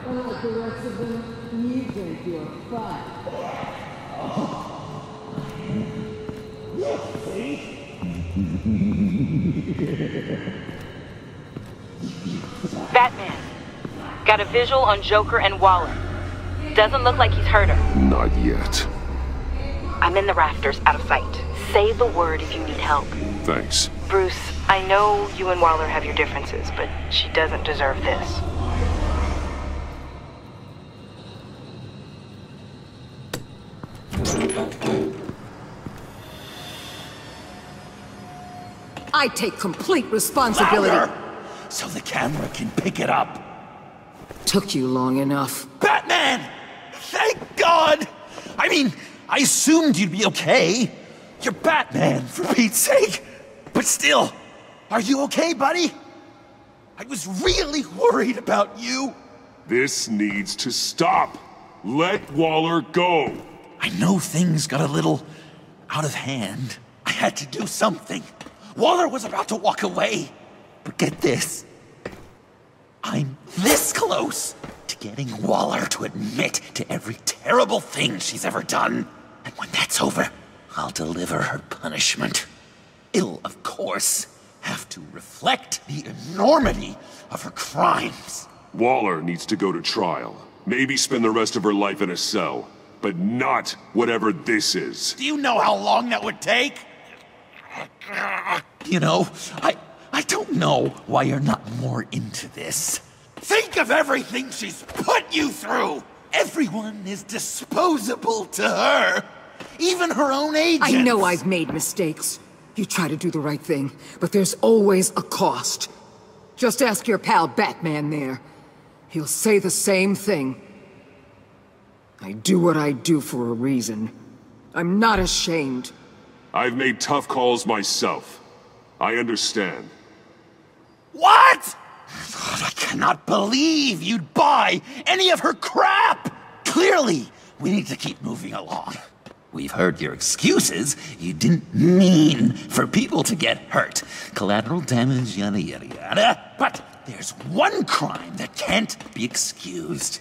Unlike the rest of them, you think you're fine. Batman, got a visual on Joker and Waller. Doesn't look like he's hurt her. Not yet. I'm in the rafters, out of sight. Say the word if you need help. Thanks. Bruce, I know you and Waller have your differences, but she doesn't deserve this. I take complete responsibility. Louder! So the camera can pick it up. Took you long enough. Batman! Thank God! I mean, I assumed you'd be okay. You're Batman, for Pete's sake. But still, are you okay, buddy? I was really worried about you. This needs to stop. Let Waller go. I know things got a little out of hand. I had to do something. Waller was about to walk away. But get this. I'm this close to getting Waller to admit to every terrible thing she's ever done. And when that's over, I'll deliver her punishment. It'll, of course, have to reflect the enormity of her crimes. Waller needs to go to trial. Maybe spend the rest of her life in a cell. But not whatever this is. Do you know how long that would take? You know, I don't know why you're not more into this. Think of everything she's put you through! Everyone is disposable to her. Even her own agents. I know I've made mistakes. You try to do the right thing, but there's always a cost. Just ask your pal Batman there. He'll say the same thing. I do what I do for a reason. I'm not ashamed. I've made tough calls myself. I understand. What? I cannot believe you'd buy any of her crap! Clearly, we need to keep moving along. We've heard your excuses. You didn't mean for people to get hurt. Collateral damage, yada yada yada. But there's one crime that can't be excused.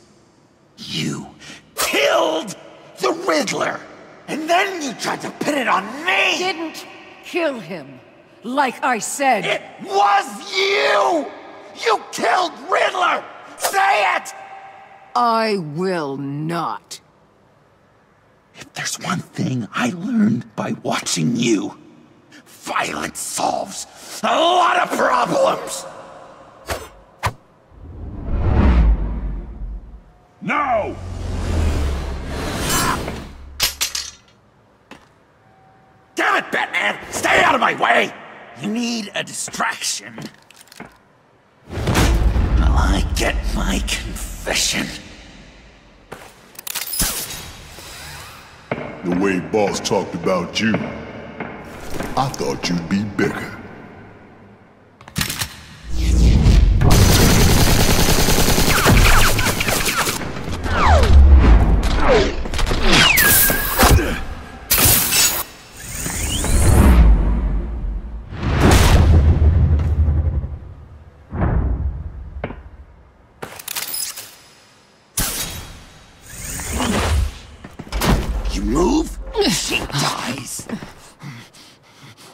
You killed the Riddler! And then you tried to pin it on me! Didn't kill him, like I said. It was you! You killed Riddler! Say it! I will not. If there's one thing I learned by watching you, violence solves a lot of problems! No! Damn it, Batman! Stay out of my way! You need a distraction. While I get my confession. The way Boss talked about you, I thought you'd be bigger. You move, she dies.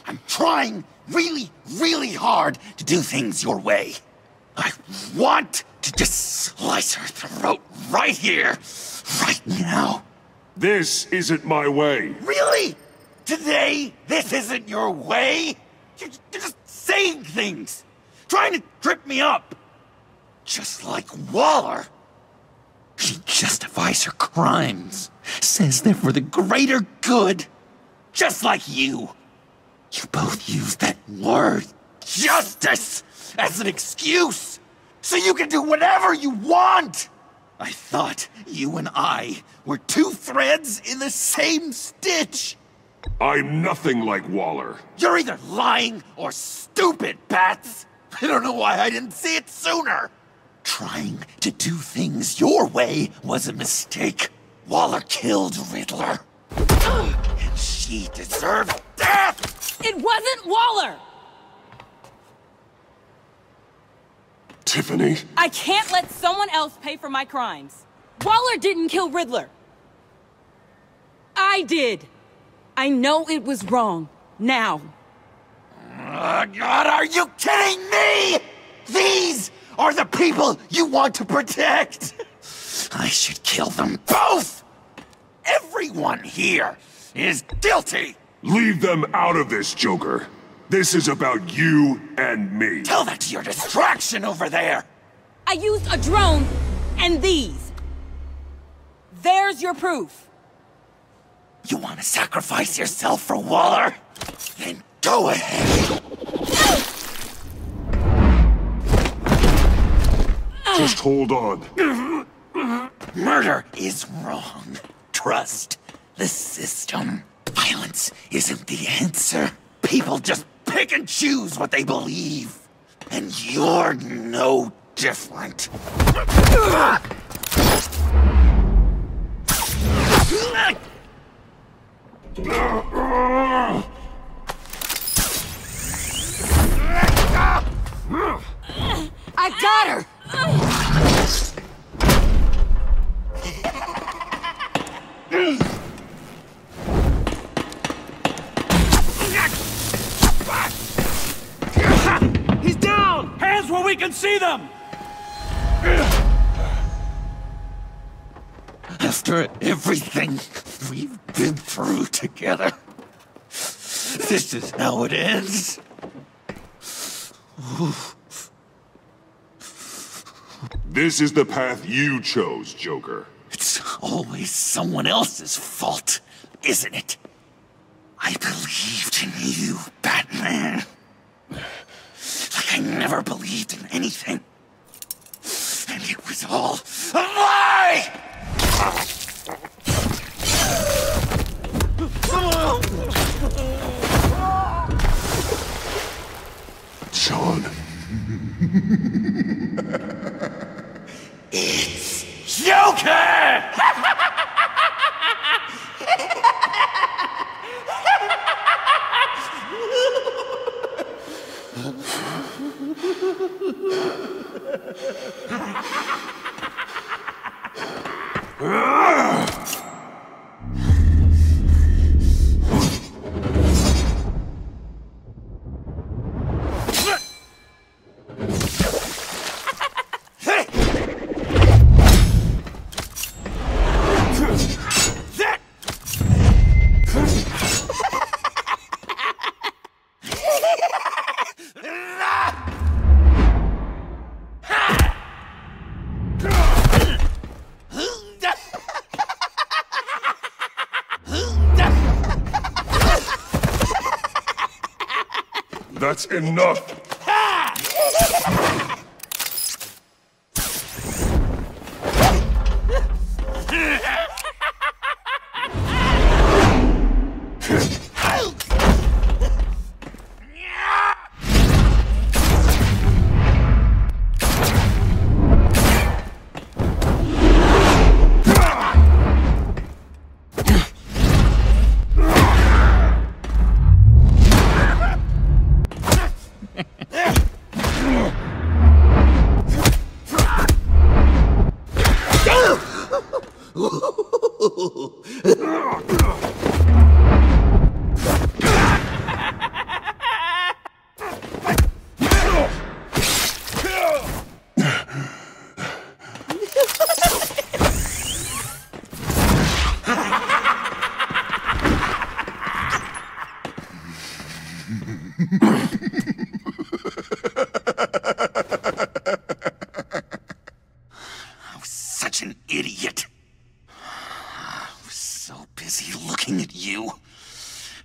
I'm trying really hard to do things your way. I want to just slice her throat right here, right now. This isn't my way. Really? Today, this isn't your way? You're just saying things, trying to trip me up. Just like Waller. She justifies her crimes, says they're for the greater good. Just like you. You both use that word, justice, as an excuse, so you can do whatever you want. I thought you and I were two threads in the same stitch. I'm nothing like Waller. You're either lying or stupid, Bats. I don't know why I didn't see it sooner. Trying to do things your way was a mistake. Waller killed Riddler. And she deserved death! It wasn't Waller! Tiffany? I can't let someone else pay for my crimes. Waller didn't kill Riddler. I did. I know it was wrong. Now. God, are you kidding me? These are the people you want to protect. I should kill them both. Everyone here is guilty. Leave them out of this, Joker. This is about you and me. Tell that to your distraction over there. I used a drone and these. There's your proof. You want to sacrifice yourself for Waller? Then go ahead. Just hold on. Murder is wrong. Trust the system. Violence isn't the answer. People just pick and choose what they believe. And you're no different. I got her! He's down! Hands where we can see them! After everything we've been through together, this is how it ends. This is the path you chose, Joker. It's always someone else's fault, isn't it? I believed in you, Batman. Like I never believed in anything. And it was all a lie! Sean. It's Joker! That's enough! I was such an idiot. I was so busy looking at you,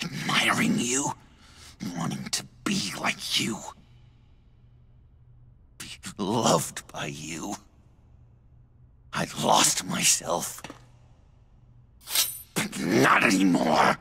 admiring you, wanting to be like you. Be loved by you. I'd lost myself. But not anymore.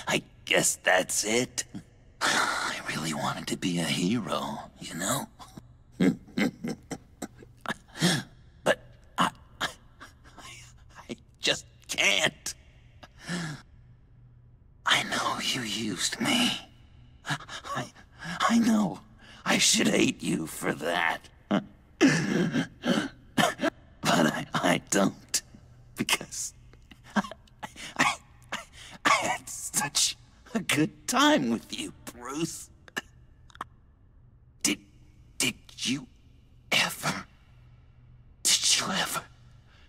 I guess that's it. I really wanted to be a hero, you know? But I just can't. I know you used me. I know I should hate you for that. But I don't. Because I had such a good time with you, Bruce. Did you ever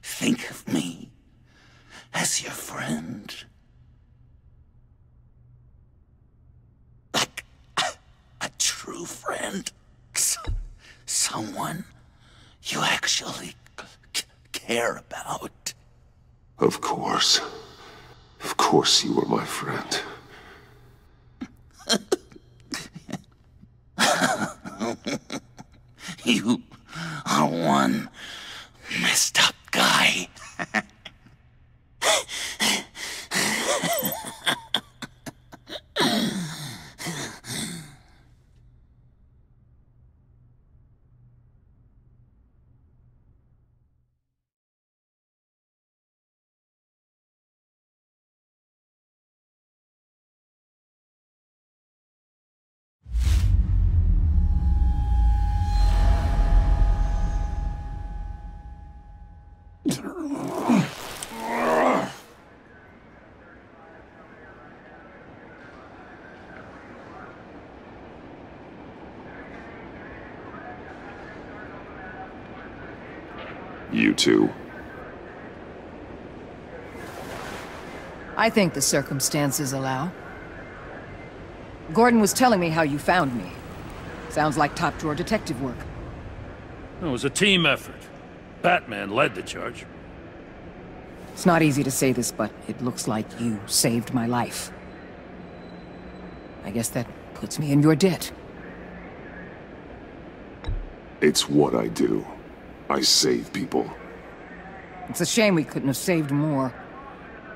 think of me as your friend? Like a true friend? Someone you actually care about? Of course. Of course you were my friend. You are one messed up guy. You two. I think the circumstances allow. Gordon was telling me how you found me. Sounds like top-drawer detective work. It was a team effort. Batman led the charge. It's not easy to say this, but it looks like you saved my life. I guess that puts me in your debt. It's what I do. I save people. It's a shame we couldn't have saved more.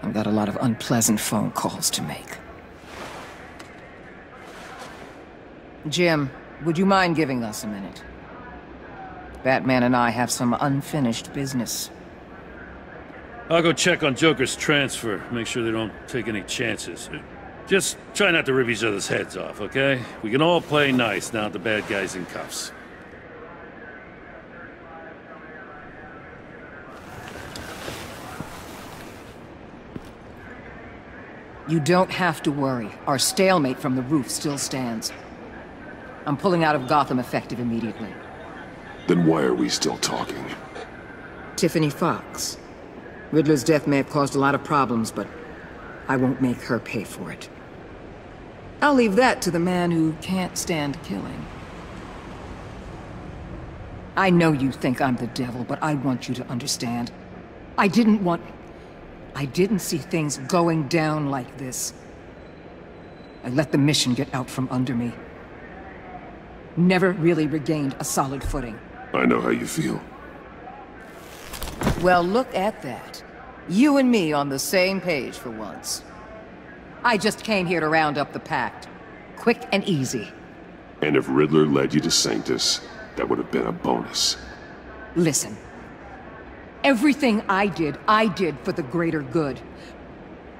I've got a lot of unpleasant phone calls to make. Jim, would you mind giving us a minute? Batman and I have some unfinished business. I'll go check on Joker's transfer, make sure they don't take any chances. Just try not to rip each other's heads off, okay? We can all play nice now that the bad guy's in cuffs. You don't have to worry. Our stalemate from the roof still stands. I'm pulling out of Gotham effective immediately. Then why are we still talking? Tiffany Fox. Riddler's death may have caused a lot of problems, but I won't make her pay for it. I'll leave that to the man who can't stand killing. I know you think I'm the devil, but I want you to understand. I didn't see things going down like this. I let the mission get out from under me. Never really regained a solid footing. I know how you feel. Well, look at that. You and me on the same page for once. I just came here to round up the pact. Quick and easy. And if Riddler led you to Sanctus, that would have been a bonus. Listen. Everything I did for the greater good.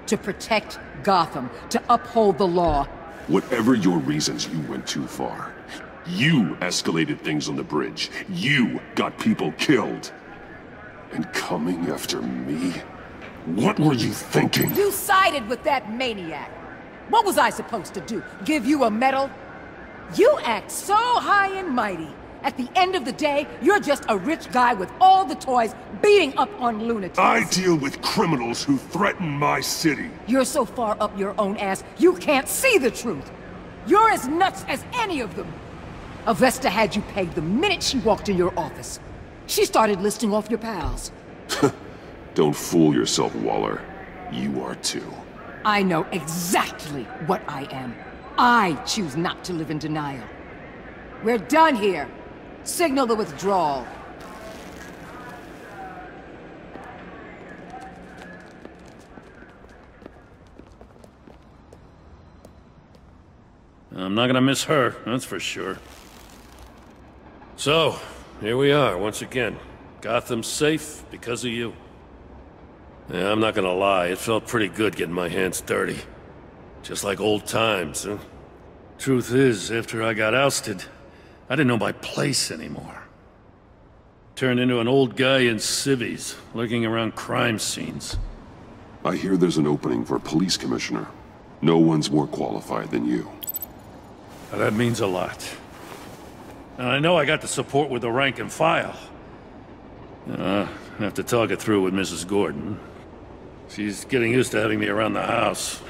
To protect Gotham, to uphold the law. Whatever your reasons, you went too far. You escalated things on the bridge. You got people killed. And coming after me? What were you thinking? You sided with that maniac. What was I supposed to do? Give you a medal? You act so high and mighty. At the end of the day, you're just a rich guy with all the toys beating up on lunatics. I deal with criminals who threaten my city. You're so far up your own ass, you can't see the truth. You're as nuts as any of them. Avesta had you pegged the minute she walked in your office. She started listing off your pals. Don't fool yourself, Waller. You are too. I know exactly what I am. I choose not to live in denial. We're done here. Signal the withdrawal. I'm not gonna miss her, that's for sure. So, here we are, once again. Gotham's safe because of you. Yeah, I'm not gonna lie, it felt pretty good getting my hands dirty. Just like old times, huh? Truth is, after I got ousted, I didn't know my place anymore. Turned into an old guy in civvies, lurking around crime scenes. I hear there's an opening for police commissioner. No one's more qualified than you. Now, that means a lot. And I know I got the support with the rank and file. I have to talk it through with Mrs. Gordon. She's getting used to having me around the house.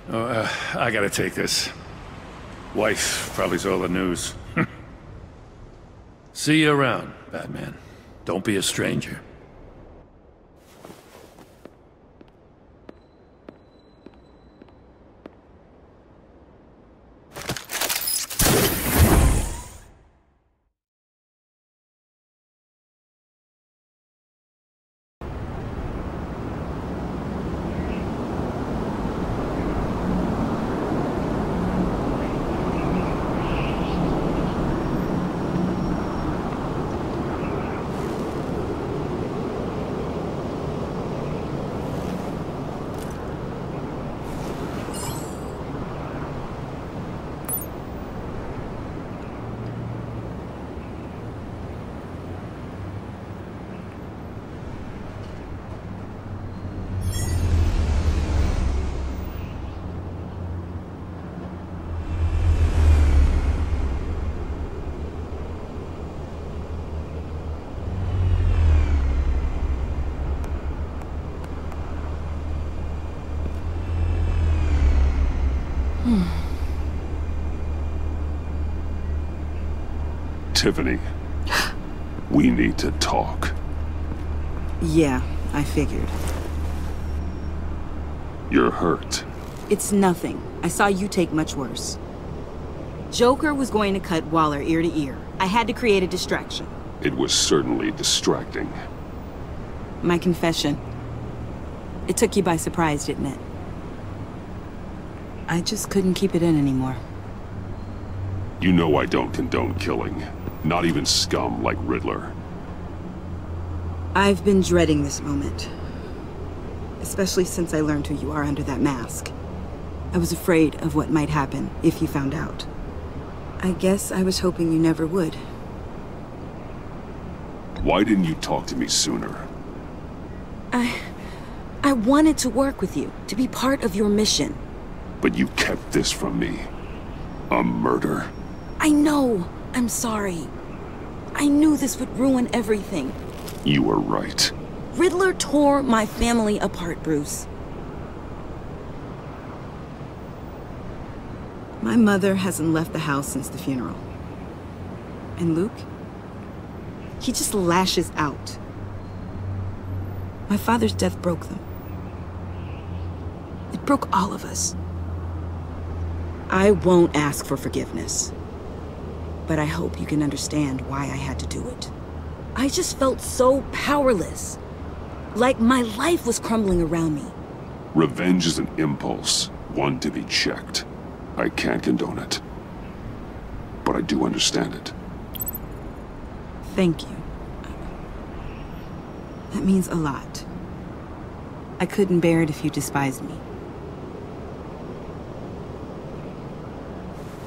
I gotta take this. Wife probably saw the news. See you around, Batman. Don't be a stranger. Tiffany, we need to talk. Yeah, I figured. You're hurt. It's nothing. I saw you take much worse. Joker was going to cut Waller ear to ear. I had to create a distraction. It was certainly distracting. My confession. It took you by surprise, didn't it? I just couldn't keep it in anymore. You know I don't condone killing. Not even scum like Riddler. I've been dreading this moment. Especially since I learned who you are under that mask. I was afraid of what might happen if you found out. I guess I was hoping you never would. Why didn't you talk to me sooner? I wanted to work with you, to be part of your mission. But you kept this from me. A murder? I know. I'm sorry. I knew this would ruin everything. You were right. Riddler tore my family apart, Bruce. My mother hasn't left the house since the funeral. And Luke? He just lashes out. My father's death broke them. It broke all of us. I won't ask for forgiveness. But I hope you can understand why I had to do it. I just felt so powerless. Like my life was crumbling around me. Revenge is an impulse, one to be checked. I can't condone it. But I do understand it. Thank you. That means a lot. I couldn't bear it if you despised me.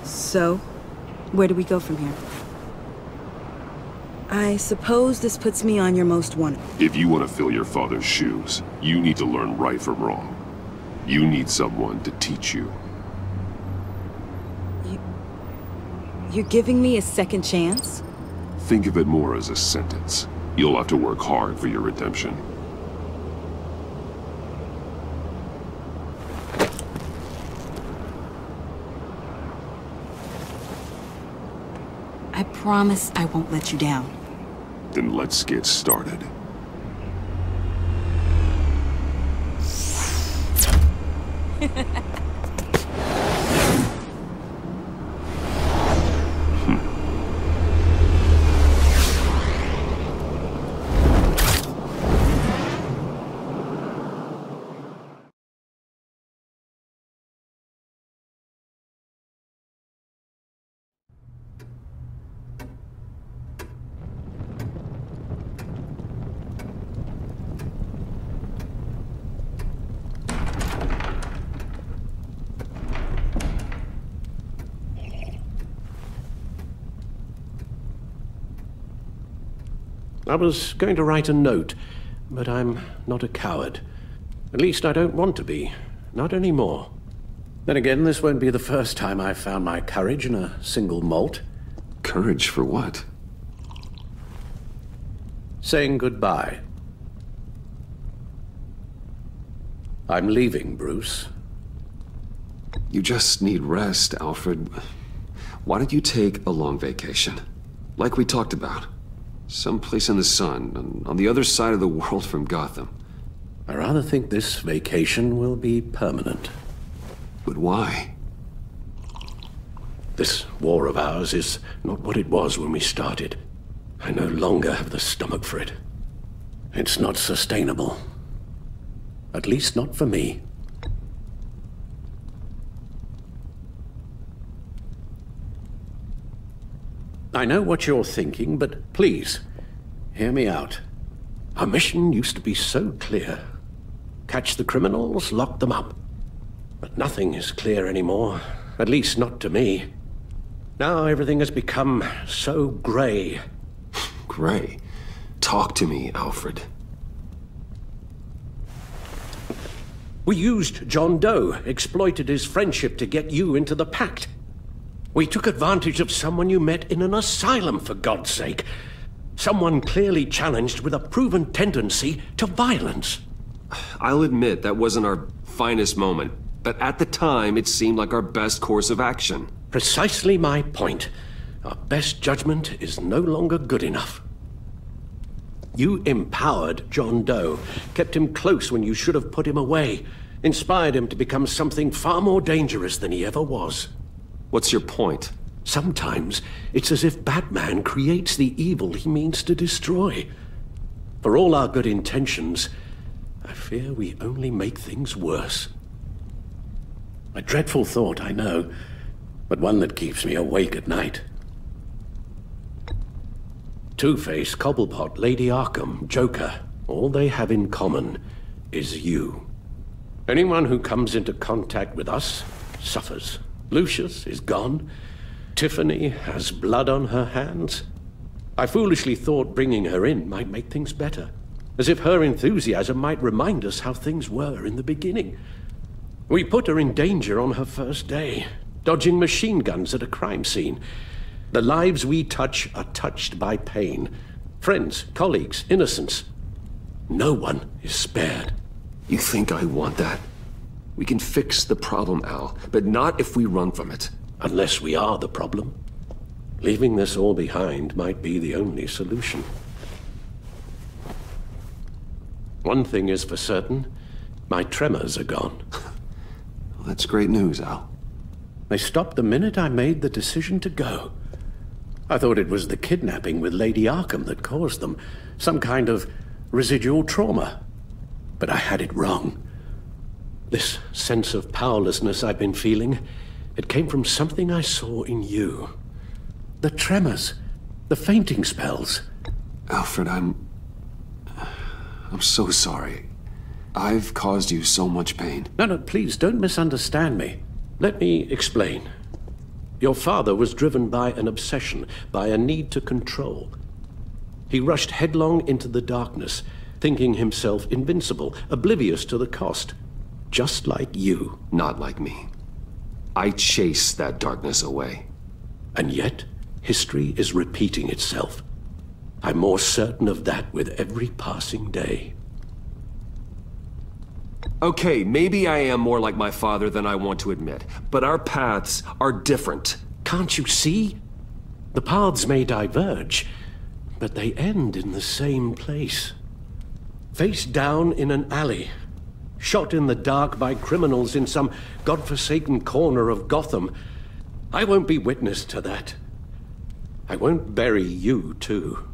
So, where do we go from here? I suppose this puts me on your most wanted. If you want to fill your father's shoes, you need to learn right from wrong. You need someone to teach you. You're giving me a second chance? Think of it more as a sentence. You'll have to work hard for your redemption. I promise I won't let you down. Then let's get started. I was going to write a note, but I'm not a coward. At least I don't want to be. Not anymore. Then again, this won't be the first time I've found my courage in a single malt. Courage for what? Saying goodbye. I'm leaving, Bruce. You just need rest, Alfred. Why don't you take a long vacation? Like we talked about. Someplace in the sun, on the other side of the world from Gotham. I rather think this vacation will be permanent. But why? This war of ours is not what it was when we started. I no longer have the stomach for it. It's not sustainable. At least not for me. I know what you're thinking, but please, hear me out. Our mission used to be so clear. Catch the criminals, lock them up. But nothing is clear anymore, at least not to me. Now everything has become so gray. Gray? Talk to me, Alfred. We used John Doe, exploited his friendship to get you into the pact. We took advantage of someone you met in an asylum, for God's sake. Someone clearly challenged with a proven tendency to violence. I'll admit that wasn't our finest moment, but at the time it seemed like our best course of action. Precisely my point. our best judgment is no longer good enough. You empowered John Doe, kept him close when you should have put him away, inspired him to become something far more dangerous than he ever was. What's your point? Sometimes it's as if Batman creates the evil he means to destroy. For all our good intentions, I fear we only make things worse. A dreadful thought, I know, but one that keeps me awake at night. Two-Face, Cobblepot, Lady Arkham, Joker, all they have in common is you. Anyone who comes into contact with us suffers. Lucius is gone. Tiffany has blood on her hands. I foolishly thought bringing her in might make things better, as if her enthusiasm might remind us how things were in the beginning. We put her in danger on her first day, dodging machine guns at a crime scene. The lives we touch are touched by pain. Friends, colleagues, innocents. No one is spared. You think I want that? We can fix the problem, Al, but not if we run from it. Unless we are the problem. Leaving this all behind might be the only solution. One thing is for certain, my tremors are gone. Well, that's great news, Al. They stopped the minute I made the decision to go. I thought it was the kidnapping with Lady Arkham that caused them, some kind of residual trauma. But I had it wrong. This sense of powerlessness I've been feeling, it came from something I saw in you. The tremors, the fainting spells. Alfred, I'm so sorry. I've caused you so much pain. No, please don't misunderstand me. Let me explain. Your father was driven by an obsession, by a need to control. He rushed headlong into the darkness, thinking himself invincible, oblivious to the cost. Just like you. Not like me. I chase that darkness away. And yet, history is repeating itself. I'm more certain of that with every passing day. Okay, maybe I am more like my father than I want to admit, but our paths are different. Can't you see? The paths may diverge, but they end in the same place. Face down in an alley, shot in the dark by criminals in some godforsaken corner of Gotham. I won't be witness to that. I won't bury you, too.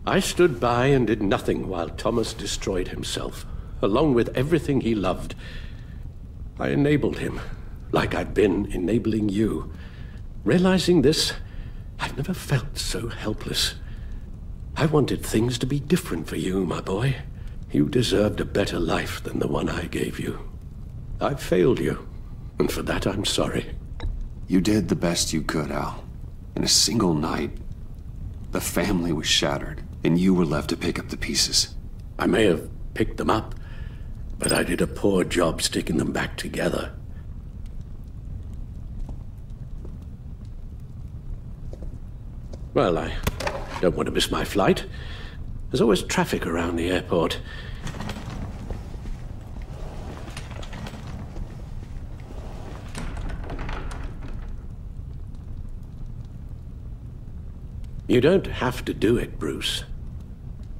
I stood by and did nothing while Thomas destroyed himself, along with everything he loved. I enabled him, like I'd been enabling you. Realizing this, I've never felt so helpless. I wanted things to be different for you, my boy. You deserved a better life than the one I gave you. I failed you, and for that I'm sorry. You did the best you could, Al. In a single night, the family was shattered, and you were left to pick up the pieces. I may have picked them up, but I did a poor job sticking them back together. Well, I don't want to miss my flight. There's always traffic around the airport. You don't have to do it, Bruce.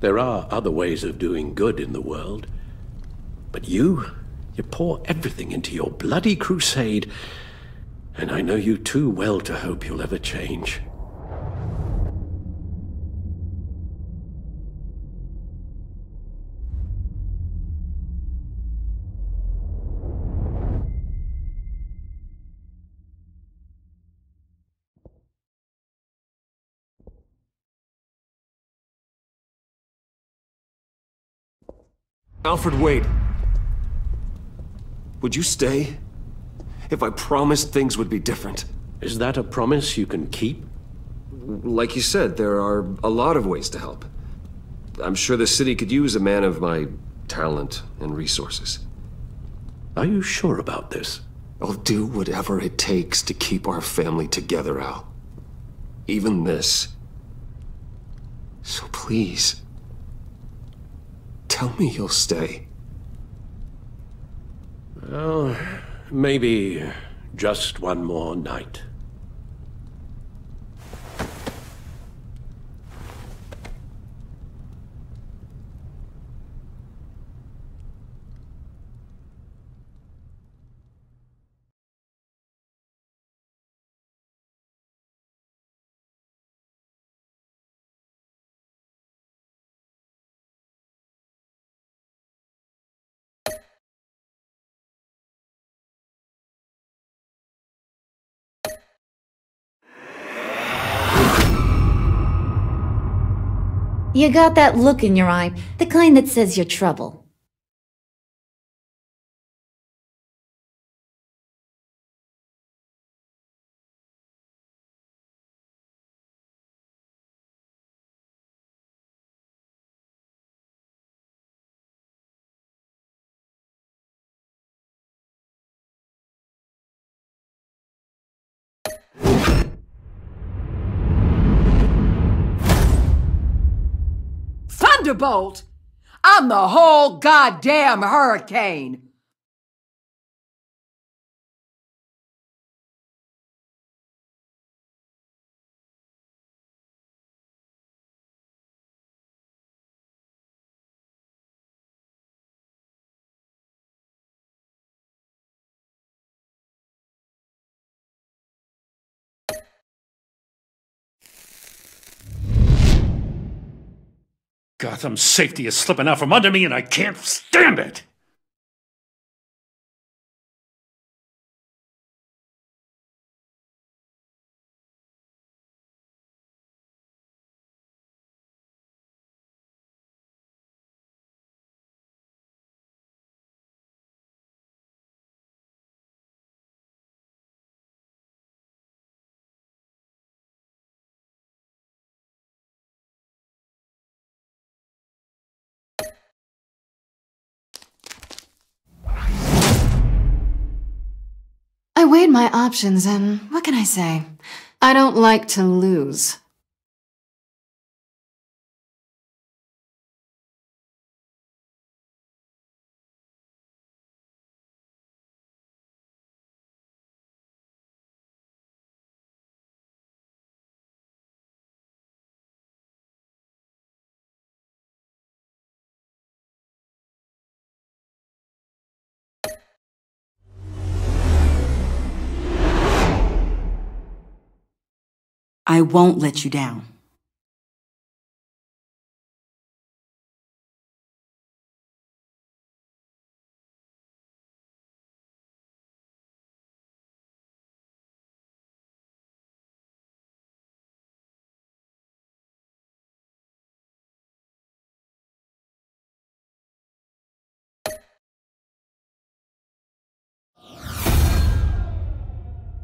There are other ways of doing good in the world. But you pour everything into your bloody crusade, and I know you too well to hope you'll ever change. Alfred, wait. Would you stay? If I promised things would be different. Is that a promise you can keep? Like you said, there are a lot of ways to help. I'm sure the city could use a man of my talent and resources. Are you sure about this? I'll do whatever it takes to keep our family together, Al. Even this. So please, tell me you'll stay. Well, maybe just one more night. You got that look in your eye, the kind that says you're trouble. Thunderbolt! I'm the whole goddamn hurricane! Gotham's safety is slipping out from under me and I can't stand it! I weighed my options and what can I say? I don't like to lose. I won't let you down.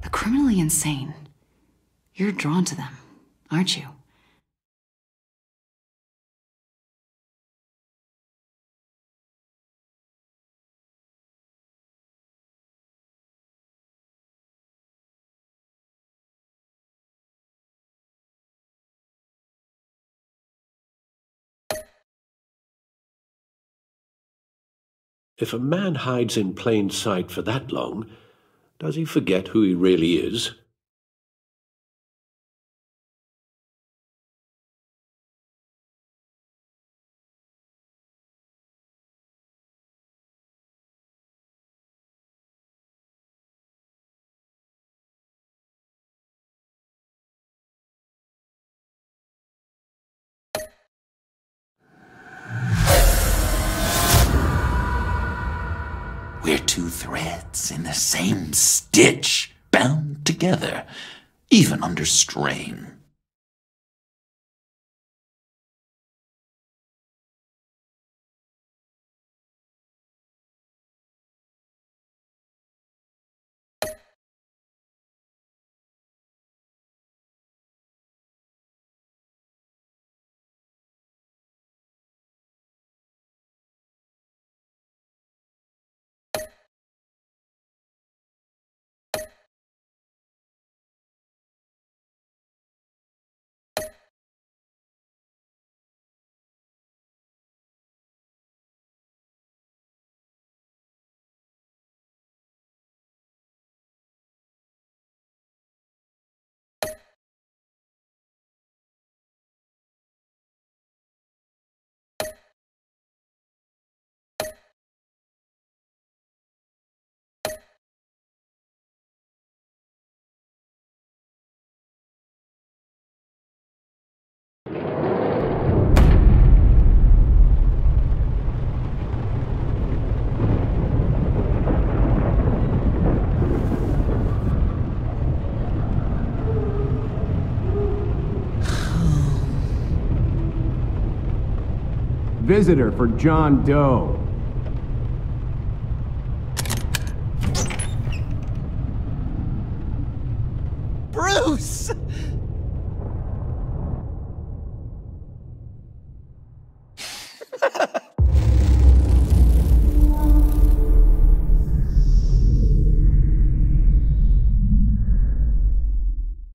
The criminally insane. You're drawn to them, aren't you? If a man hides in plain sight for that long, does he forget who he really is? We're two threads in the same stitch, bound together, even under strain. Visitor for John Doe.